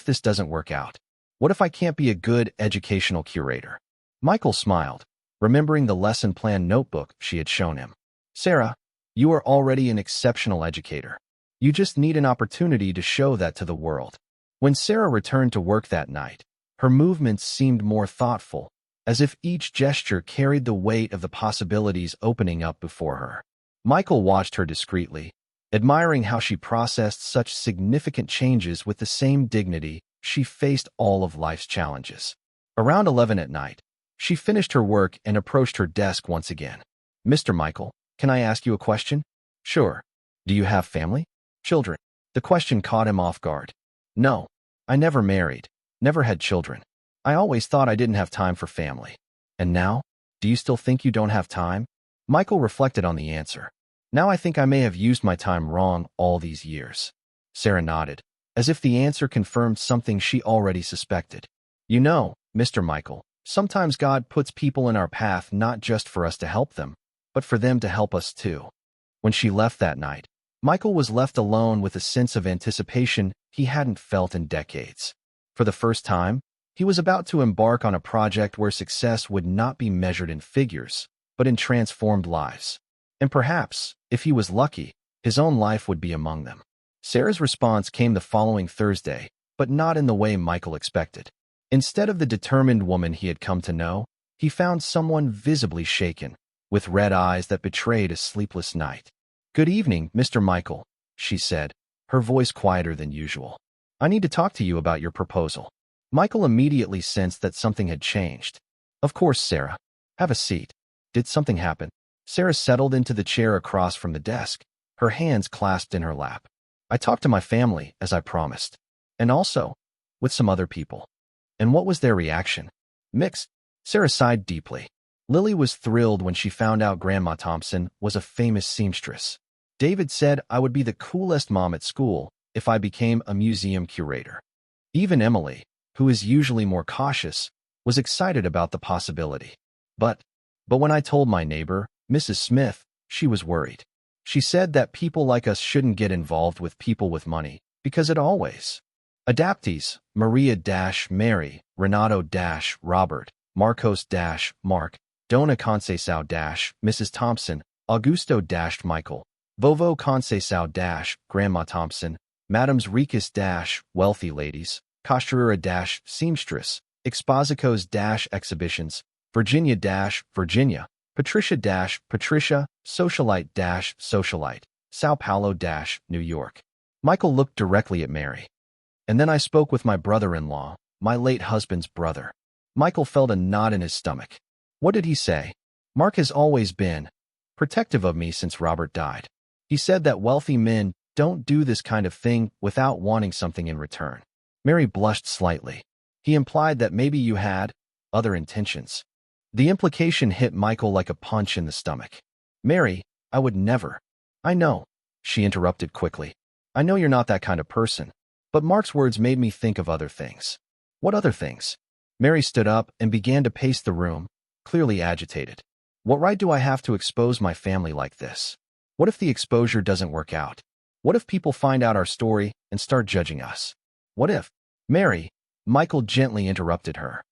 this doesn't work out? What if I can't be a good educational curator?" Michael smiled, remembering the lesson plan notebook she had shown him. "Sarah, you are already an exceptional educator. You just need an opportunity to show that to the world." When Sarah returned to work that night, her movements seemed more thoughtful, as if each gesture carried the weight of the possibilities opening up before her. Michael watched her discreetly, admiring how she processed such significant changes with the same dignity she faced all of life's challenges. Around 11 at night, she finished her work and approached her desk once again. "Mr. Michael, can I ask you a question?" "Sure." "Do you have family? Children?" The question caught him off guard. "No, I never married, never had children. I always thought I didn't have time for family." "And now? Do you still think you don't have time?" Michael reflected on the answer. "Now I think I may have used my time wrong all these years." Sarah nodded, as if the answer confirmed something she already suspected. "You know, Mr. Michael, sometimes God puts people in our path not just for us to help them, but for them to help us too." When she left that night, Michael was left alone with a sense of anticipation he hadn't felt in decades. For the first time, he was about to embark on a project where success would not be measured in figures, but in transformed lives. And perhaps, if he was lucky, his own life would be among them. Sarah's response came the following Thursday, but not in the way Michael expected. Instead of the determined woman he had come to know, he found someone visibly shaken, with red eyes that betrayed a sleepless night. "Good evening, Mr. Michael," she said, her voice quieter than usual. "I need to talk to you about your proposal." Michael immediately sensed that something had changed. "Of course, Sarah. Have a seat. Did something happen?" Sarah settled into the chair across from the desk, her hands clasped in her lap. "I talked to my family, as I promised. And also, with some other people." "And what was their reaction?" "Mixed." Sarah sighed deeply. Lily was thrilled when she found out Grandma Thompson was a famous seamstress. David said I would be the coolest mom at school if I became a museum curator. Even Emily, who is usually more cautious, was excited about the possibility. But when I told my neighbor, Mrs. Smith, she was worried. She said that people like us shouldn't get involved with people with money, because it always. Adaptees, Maria-Mary, Renato-Robert, Marcos-Mark, Dona Conceição-Mrs. Thompson, Augusto-Michael, Vovo Conceição-Grandma Thompson, Madams Ricas-Wealthy Ladies, Costurera-Seamstress, Exposicos-Exhibitions, Virginia, Patricia, Socialite, Sao Paulo New York. Michael looked directly at Mary. "And then I spoke with my brother-in-law, my late husband's brother." Michael felt a knot in his stomach. "What did he say?" "Mark has always been protective of me since Robert died. He said that wealthy men don't do this kind of thing without wanting something in return." Mary blushed slightly. "He implied that maybe you had other intentions." The implication hit Michael like a punch in the stomach. "Mary, I would never." "I know," she interrupted quickly. "I know you're not that kind of person. But Mark's words made me think of other things." "What other things?" Mary stood up and began to pace the room, clearly agitated. "What right do I have to expose my family like this? What if the exposure doesn't work out? What if people find out our story and start judging us? What if—" "Mary," Michael gently interrupted her.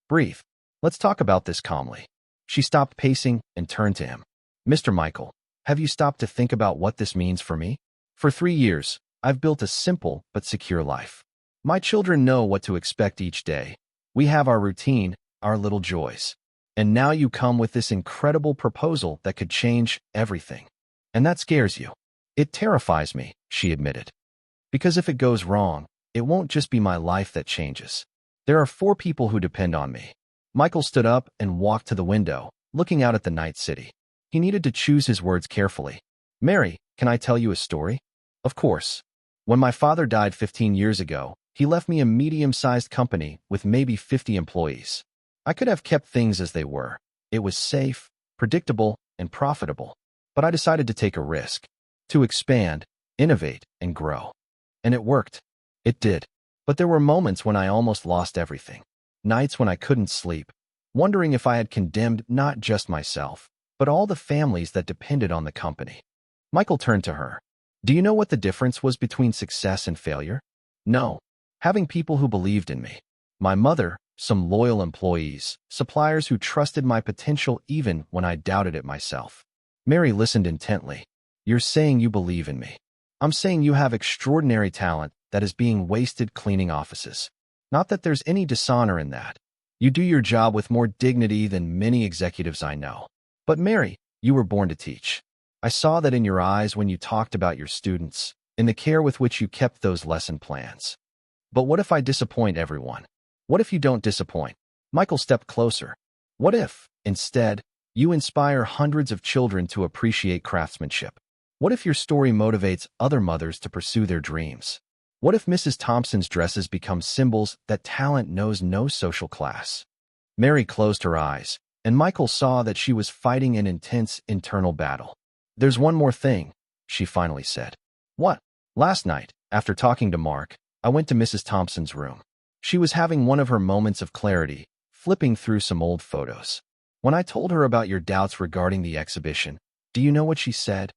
"Breathe. Let's talk about this calmly." She stopped pacing and turned to him. "Mr. Michael, have you stopped to think about what this means for me? For 3 years, I've built a simple but secure life. My children know what to expect each day. We have our routine, our little joys. And now you come with this incredible proposal that could change everything. And that scares you." "It terrifies me," she admitted. "Because if it goes wrong, it won't just be my life that changes. There are 4 people who depend on me." Michael stood up and walked to the window, looking out at the night city. He needed to choose his words carefully. "Mary, can I tell you a story?" "Of course. When my father died 15 years ago, he left me a medium-sized company with maybe 50 employees. I could have kept things as they were. It was safe, predictable, and profitable. But I decided to take a risk, to expand, innovate, and grow. And it worked. It did. But there were moments when I almost lost everything. Nights when I couldn't sleep, wondering if I had condemned not just myself, but all the families that depended on the company." Michael turned to her. "Do you know what the difference was between success and failure?" "No. Having people who believed in me. My mother, some loyal employees, suppliers who trusted my potential even when I doubted it myself." Mary listened intently. "You're saying you believe in me. I'm saying you have extraordinary talent that is being wasted cleaning offices. Not that there's any dishonor in that. You do your job with more dignity than many executives I know. But Mary, you were born to teach. I saw that in your eyes when you talked about your students, in the care with which you kept those lesson plans. But what if I disappoint everyone? What if you don't disappoint? Michael stepped closer. What if, instead, you inspire hundreds of children to appreciate craftsmanship? What if your story motivates other mothers to pursue their dreams? What if Mrs. Thompson's dresses become symbols that talent knows no social class? Mary closed her eyes, and Michael saw that she was fighting an intense internal battle. There's one more thing, she finally said. What? Last night, after talking to Mark, I went to Mrs. Thompson's room. She was having one of her moments of clarity, flipping through some old photos. When I told her about your doubts regarding the exhibition, do you know what she said?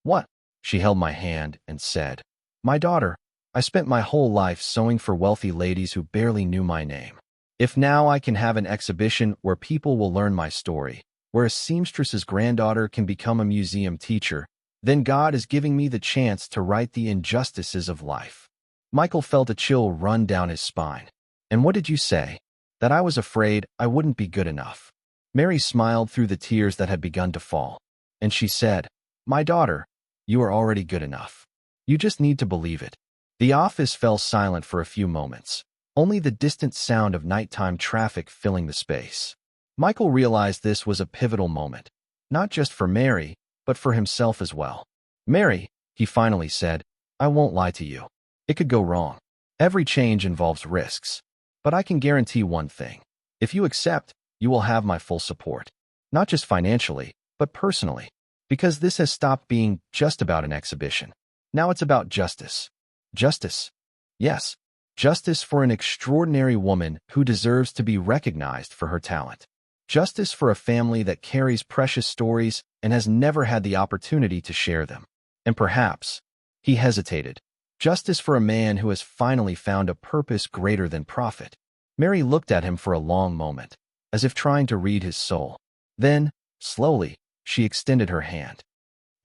What? She held my hand and said, My daughter, I spent my whole life sewing for wealthy ladies who barely knew my name. If now I can have an exhibition where people will learn my story, where a seamstress's granddaughter can become a museum teacher, then God is giving me the chance to right the injustices of life. Michael felt a chill run down his spine. And what did you say? That I was afraid I wouldn't be good enough. Mary smiled through the tears that had begun to fall, and she said, My daughter, you are already good enough. You just need to believe it. The office fell silent for a few moments, only the distant sound of nighttime traffic filling the space. Michael realized this was a pivotal moment, not just for Mary, but for himself as well. Mary, he finally said, I won't lie to you. It could go wrong. Every change involves risks. But I can guarantee one thing. If you accept, you will have my full support. Not just financially, but personally. Because this has stopped being just about an exhibition. Now it's about justice. Justice? Yes. Justice for an extraordinary woman who deserves to be recognized for her talent. Justice for a family that carries precious stories and has never had the opportunity to share them. And perhaps, he hesitated, justice for a man who has finally found a purpose greater than profit. Mary looked at him for a long moment, as if trying to read his soul. Then, slowly, she extended her hand.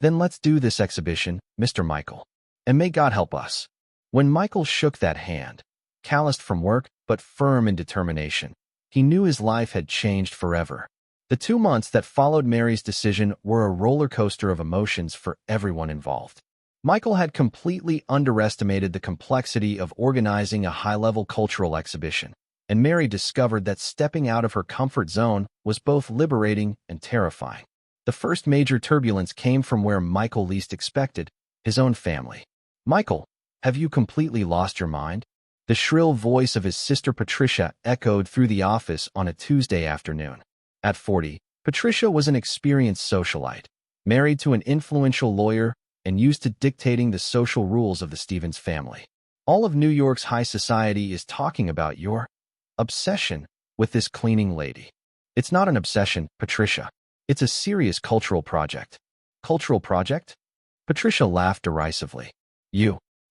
Then let's do this exhibition, Mr. Michael. And may God help us. When Michael shook that hand, calloused from work but firm in determination, he knew his life had changed forever. The 2 months that followed Mary's decision were a roller coaster of emotions for everyone involved. Michael had completely underestimated the complexity of organizing a high-level cultural exhibition, and Mary discovered that stepping out of her comfort zone was both liberating and terrifying. The first major turbulence came from where Michael least expected, his own family. Michael, have you completely lost your mind? The shrill voice of his sister Patricia echoed through the office on a Tuesday afternoon. At 40, Patricia was an experienced socialite, married to an influential lawyer and used to dictating the social rules of the Stevens family. All of New York's high society is talking about your obsession with this cleaning lady. It's not an obsession, Patricia. It's a serious cultural project. Cultural project? Patricia laughed derisively.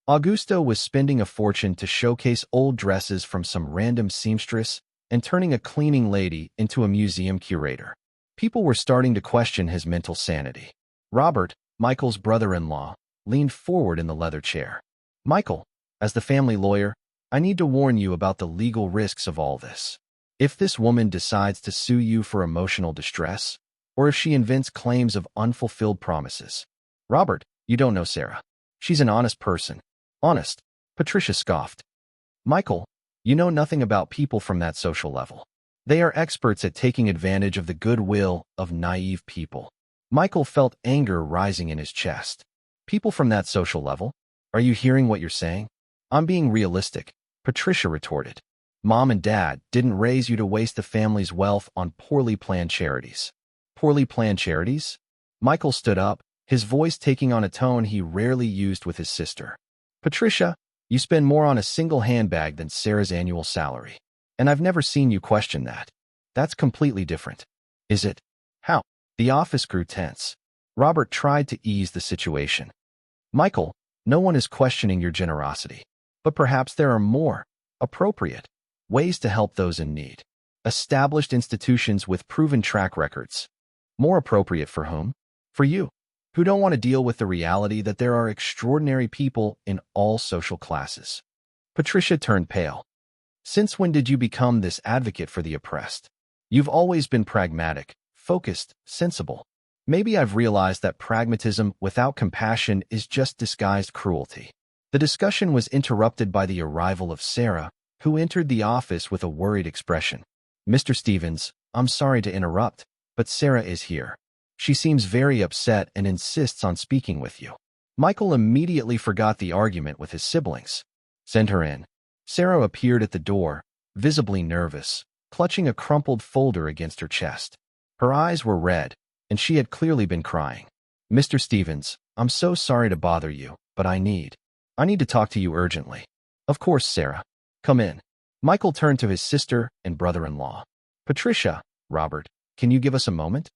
Augusto was spending a fortune to showcase old dresses from some random seamstress and turning a cleaning lady into a museum curator. People were starting to question his mental sanity. Robert, Michael's brother-in-law, leaned forward in the leather chair. Michael, as the family lawyer, I need to warn you about the legal risks of all this. If this woman decides to sue you for emotional distress, or if she invents claims of unfulfilled promises. Robert, you don't know Sarah. She's an honest person. Honest, Patricia scoffed. Michael, you know nothing about people from that social level. They are experts at taking advantage of the goodwill of naive people. Michael felt anger rising in his chest. People from that social level? Are you hearing what you're saying? I'm being realistic, Patricia retorted. Mom and Dad didn't raise you to waste the family's wealth on poorly planned charities. Poorly planned charities? Michael stood up, his voice taking on a tone he rarely used with his sister. Patricia, you spend more on a single handbag than Sarah's annual salary. And I've never seen you question that. That's completely different. Is it? How? The office grew tense. Robert tried to ease the situation. Michael, no one is questioning your generosity. But perhaps there are more appropriate ways to help those in need. Established institutions with proven track records. More appropriate for whom? For you. who don't want to deal with the reality that there are extraordinary people in all social classes. Patricia turned pale. Since when did you become this advocate for the oppressed? You've always been pragmatic, focused, sensible. Maybe I've realized that pragmatism without compassion is just disguised cruelty. The discussion was interrupted by the arrival of Sarah, who entered the office with a worried expression. Mr. Stevens, I'm sorry to interrupt, but Sarah is here. She seems very upset and insists on speaking with you. Michael immediately forgot the argument with his siblings. Send her in. Sarah appeared at the door, visibly nervous, clutching a crumpled folder against her chest. Her eyes were red, and she had clearly been crying. Mr. Stevens, I'm so sorry to bother you, but I need to talk to you urgently. Of course, Sarah. Come in. Michael turned to his sister and brother-in-law. Patricia, Robert, can you give us a moment?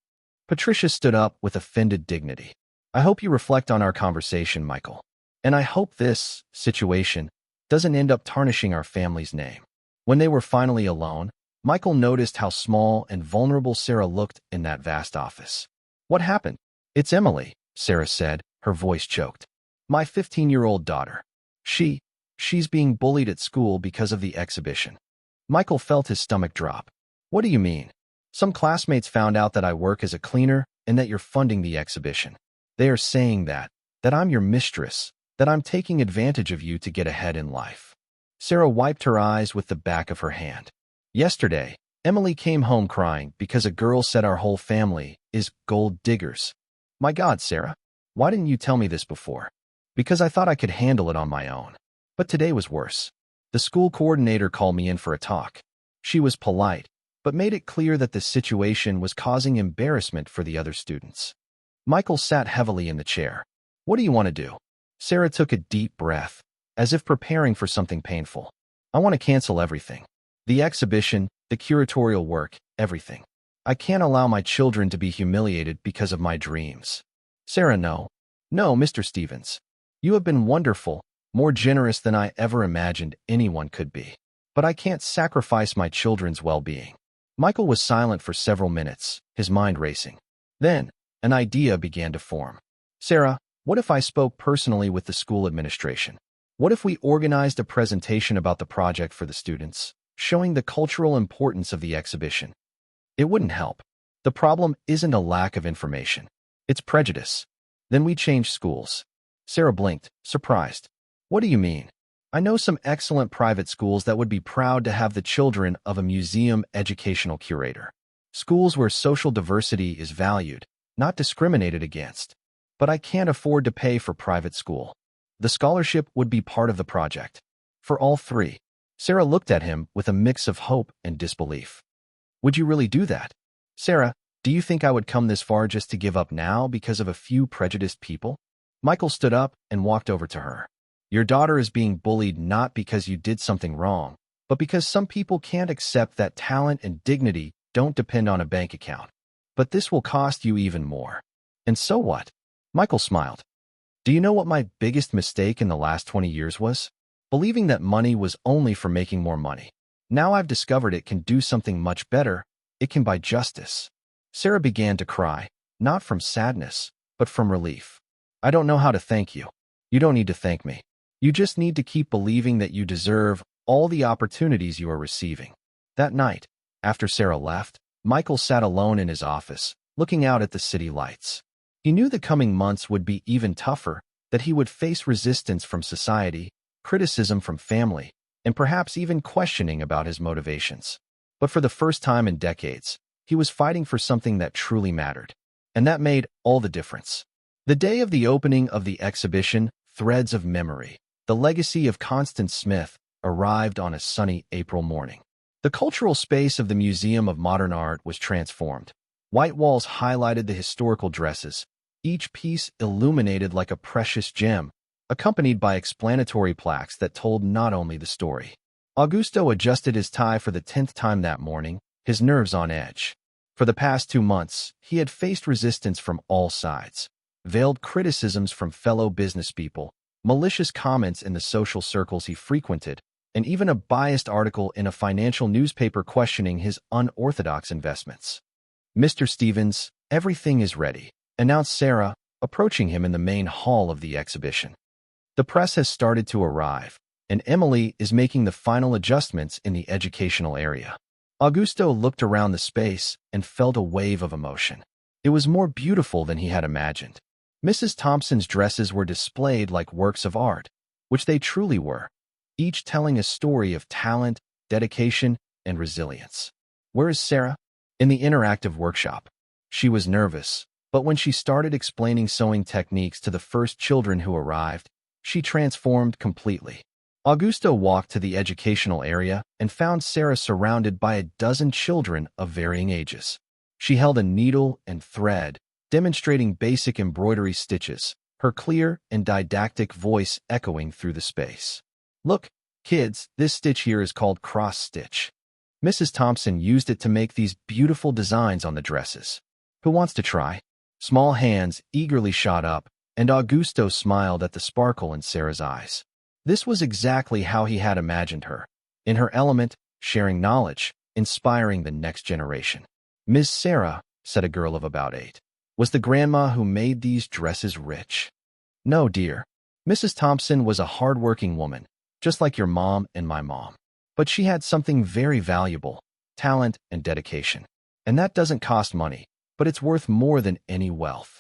Patricia stood up with offended dignity. I hope you reflect on our conversation, Michael. And I hope this situation doesn't end up tarnishing our family's name. When they were finally alone, Michael noticed how small and vulnerable Sarah looked in that vast office. What happened? It's Emily, Sarah said, her voice choked. My 15-year-old daughter. She's being bullied at school because of the exhibition. Michael felt his stomach drop. What do you mean? Some classmates found out that I work as a cleaner and that you're funding the exhibition. They are saying that I'm your mistress, that I'm taking advantage of you to get ahead in life. Sarah wiped her eyes with the back of her hand. Yesterday, Emily came home crying because a girl said our whole family is gold diggers. My God, Sarah, why didn't you tell me this before? Because I thought I could handle it on my own. But today was worse. The school coordinator called me in for a talk. She was polite, but made it clear that the situation was causing embarrassment for the other students. Michael sat heavily in the chair. What do you want to do? Sarah took a deep breath, as if preparing for something painful. I want to cancel everything. The exhibition, the curatorial work, everything. I can't allow my children to be humiliated because of my dreams. Sarah, no. No, Mr. Stevens. You have been wonderful, more generous than I ever imagined anyone could be. But I can't sacrifice my children's well-being. Michael was silent for several minutes, his mind racing. Then, an idea began to form. Sarah, what if I spoke personally with the school administration? What if we organized a presentation about the project for the students, showing the cultural importance of the exhibition? It wouldn't help. The problem isn't a lack of information. It's prejudice. Then we change schools. Sarah blinked, surprised. What do you mean? I know some excellent private schools that would be proud to have the children of a museum educational curator. Schools where social diversity is valued, not discriminated against. But I can't afford to pay for private school. The scholarship would be part of the project. For all three. Sarah looked at him with a mix of hope and disbelief. Would you really do that? Sarah, do you think I would come this far just to give up now because of a few prejudiced people? Michael stood up and walked over to her. Your daughter is being bullied not because you did something wrong, but because some people can't accept that talent and dignity don't depend on a bank account. But this will cost you even more. And so what? Michael smiled. Do you know what my biggest mistake in the last 20 years was? Believing that money was only for making more money. Now I've discovered it can do something much better. It can buy justice. Sarah began to cry, not from sadness, but from relief. I don't know how to thank you. You don't need to thank me. You just need to keep believing that you deserve all the opportunities you are receiving. That night, after Sarah left, Michael sat alone in his office, looking out at the city lights. He knew the coming months would be even tougher, that he would face resistance from society, criticism from family, and perhaps even questioning about his motivations. But for the first time in decades, he was fighting for something that truly mattered. And that made all the difference. The day of the opening of the exhibition, Threads of Memory, the legacy of Constance Smith, arrived on a sunny April morning. The cultural space of the Museum of Modern Art was transformed. White walls highlighted the historical dresses, each piece illuminated like a precious gem, accompanied by explanatory plaques that told not only the story. Augusto adjusted his tie for the 10th time that morning, his nerves on edge. For the past 2 months, he had faced resistance from all sides. Veiled criticisms from fellow businesspeople, malicious comments in the social circles he frequented, and even a biased article in a financial newspaper questioning his unorthodox investments. Mr. Stevens, everything is ready, announced Sarah, approaching him in the main hall of the exhibition. The press has started to arrive, and Emily is making the final adjustments in the educational area. Augusto looked around the space and felt a wave of emotion. It was more beautiful than he had imagined. Mrs. Thompson's dresses were displayed like works of art, which they truly were, each telling a story of talent, dedication, and resilience. Where is Sarah? In the interactive workshop. She was nervous, but when she started explaining sewing techniques to the first children who arrived, she transformed completely. Augusto walked to the educational area and found Sarah surrounded by a dozen children of varying ages. She held a needle and thread, demonstrating basic embroidery stitches, her clear and didactic voice echoing through the space. Look, kids, this stitch here is called cross stitch. Mrs. Thompson used it to make these beautiful designs on the dresses. Who wants to try? Small hands eagerly shot up, and Augusto smiled at the sparkle in Sarah's eyes. This was exactly how he had imagined her, in her element, sharing knowledge, inspiring the next generation. Ms. Sarah, said a girl of about 8, was the grandma who made these dresses rich. No, dear. Mrs. Thompson was a hard-working woman, just like your mom and my mom. But she had something very valuable, talent and dedication. And that doesn't cost money, but it's worth more than any wealth.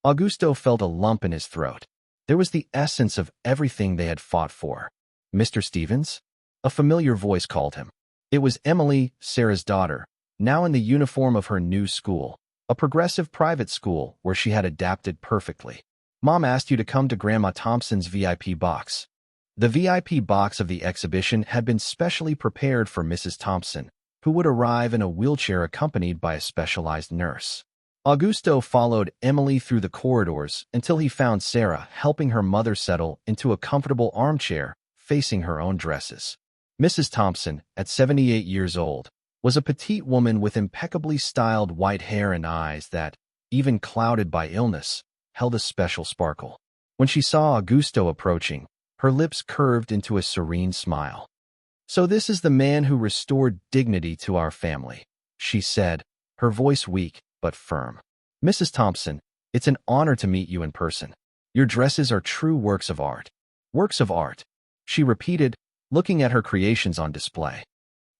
Augusto felt a lump in his throat. There was the essence of everything they had fought for. Mr. Stevens? A familiar voice called him. It was Emily, Sarah's daughter, now in the uniform of her new school, a progressive private school where she had adapted perfectly. Mom asked you to come to Grandma Thompson's VIP box. The VIP box of the exhibition had been specially prepared for Mrs. Thompson, who would arrive in a wheelchair accompanied by a specialized nurse. Augusto followed Emily through the corridors until he found Sarah helping her mother settle into a comfortable armchair facing her own dresses. Mrs. Thompson, at 78 years old, was a petite woman with impeccably styled white hair and eyes that, even clouded by illness, held a special sparkle. When she saw Augusto approaching, her lips curved into a serene smile. "So this is the man who restored dignity to our family," she said, her voice weak but firm. "Mrs. Thompson, it's an honor to meet you in person. Your dresses are true works of art." "Works of art," she repeated, looking at her creations on display.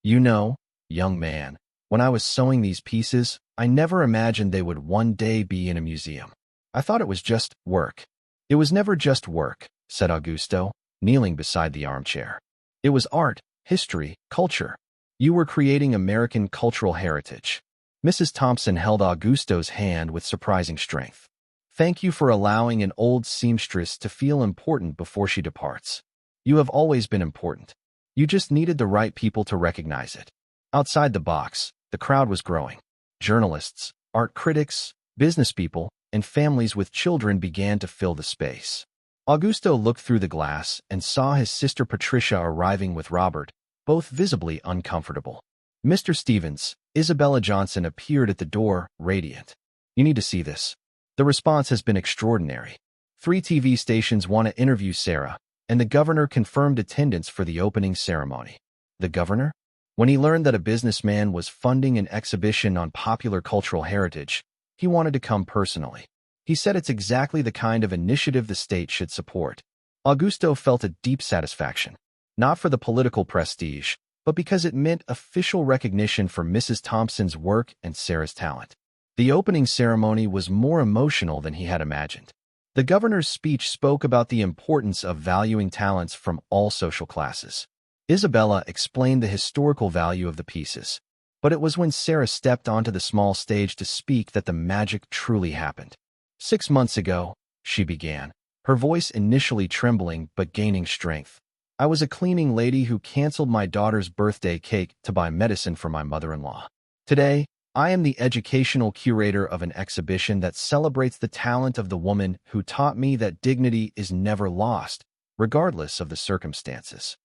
"You know, young man, when I was sewing these pieces, I never imagined they would one day be in a museum. I thought it was just work." "It was never just work," said Augusto, kneeling beside the armchair. "It was art, history, culture. You were creating American cultural heritage." Mrs. Thompson held Augusto's hand with surprising strength. "Thank you for allowing an old seamstress to feel important before she departs. You have always been important. You just needed the right people to recognize it." Outside the box, the crowd was growing. Journalists, art critics, business people, and families with children began to fill the space. Augusto looked through the glass and saw his sister Patricia arriving with Robert, both visibly uncomfortable. Mr. Stevens, Isabella Johnson appeared at the door, radiant. "You need to see this. The response has been extraordinary. 3 TV stations want to interview Sarah, and the governor confirmed attendance for the opening ceremony." The governor? When he learned that a businessman was funding an exhibition on popular cultural heritage, he wanted to come personally. He said it's exactly the kind of initiative the state should support. Augusto felt a deep satisfaction, not for the political prestige, but because it meant official recognition for Mrs. Thompson's work and Sarah's talent. The opening ceremony was more emotional than he had imagined. The governor's speech spoke about the importance of valuing talents from all social classes. Isabella explained the historical value of the pieces, but it was when Sarah stepped onto the small stage to speak that the magic truly happened. 6 months ago, she began, her voice initially trembling but gaining strength. "I was a cleaning lady who canceled my daughter's birthday cake to buy medicine for my mother-in-law. Today, I am the educational curator of an exhibition that celebrates the talent of the woman who taught me that dignity is never lost, regardless of the circumstances."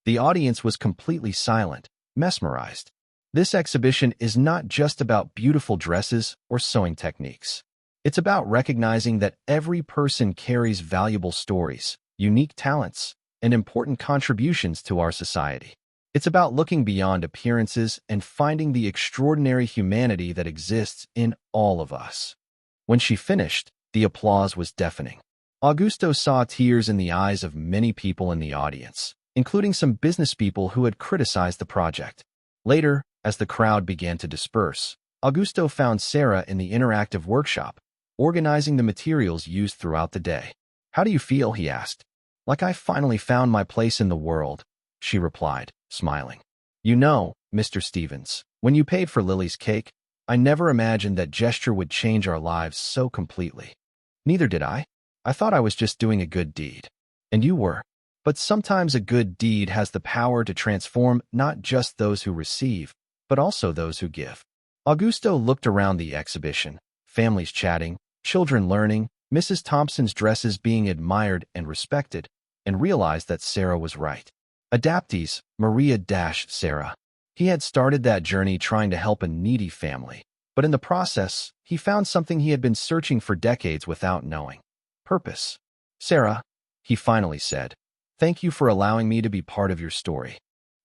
The audience was completely silent, mesmerized. This exhibition is not just about beautiful dresses or sewing techniques. It's about recognizing that every person carries valuable stories, unique talents, and important contributions to our society. It's about looking beyond appearances and finding the extraordinary humanity that exists in all of us. When she finished, The applause was deafening. Augusto saw tears in the eyes of many people in the audience, including some business people who had criticized the project. Later, as the crowd began to disperse, Augusto found Sarah in the interactive workshop, organizing the materials used throughout the day. "How do you feel?" he asked. "Like I finally found my place in the world," she replied, smiling. "You know, Mr. Stevens, when you paid for Lily's cake, I never imagined that gesture would change our lives so completely." "Neither did I. I thought I was just doing a good deed." "And you were. But sometimes a good deed has the power to transform not just those who receive, but also those who give." Augusto looked around the exhibition, families chatting, children learning, Mrs. Thompson's dresses being admired and respected, and realized that Sarah was right. Adaptees, Maria-Sarah. He had started that journey trying to help a needy family, but in the process, he found something he had been searching for decades without knowing: purpose. "Sarah," he finally said, "thank you for allowing me to be part of your story.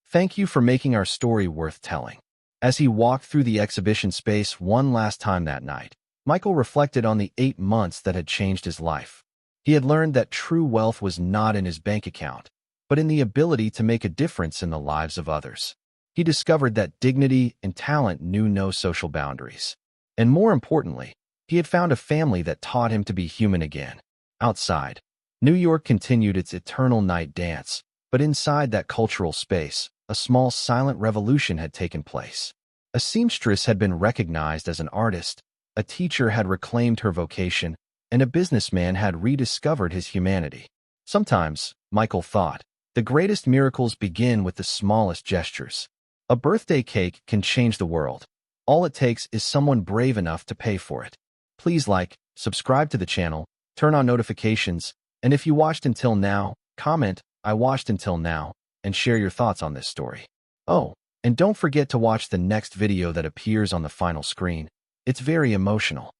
Thank you for making our story worth telling." As he walked through the exhibition space one last time that night, Michael reflected on the 8 months that had changed his life. He had learned that true wealth was not in his bank account, but in the ability to make a difference in the lives of others. He discovered that dignity and talent knew no social boundaries. And more importantly, he had found a family that taught him to be human again. Outside, New York continued its eternal night dance, but inside that cultural space, a small silent revolution had taken place. A seamstress had been recognized as an artist, a teacher had reclaimed her vocation, and a businessman had rediscovered his humanity. Sometimes, Michael thought, the greatest miracles begin with the smallest gestures. A birthday cake can change the world. All it takes is someone brave enough to pay for it. Please like, subscribe to the channel, turn on notifications, and if you watched until now, comment, "I watched until now," and share your thoughts on this story. Oh, and don't forget to watch the next video that appears on the final screen. It's very emotional.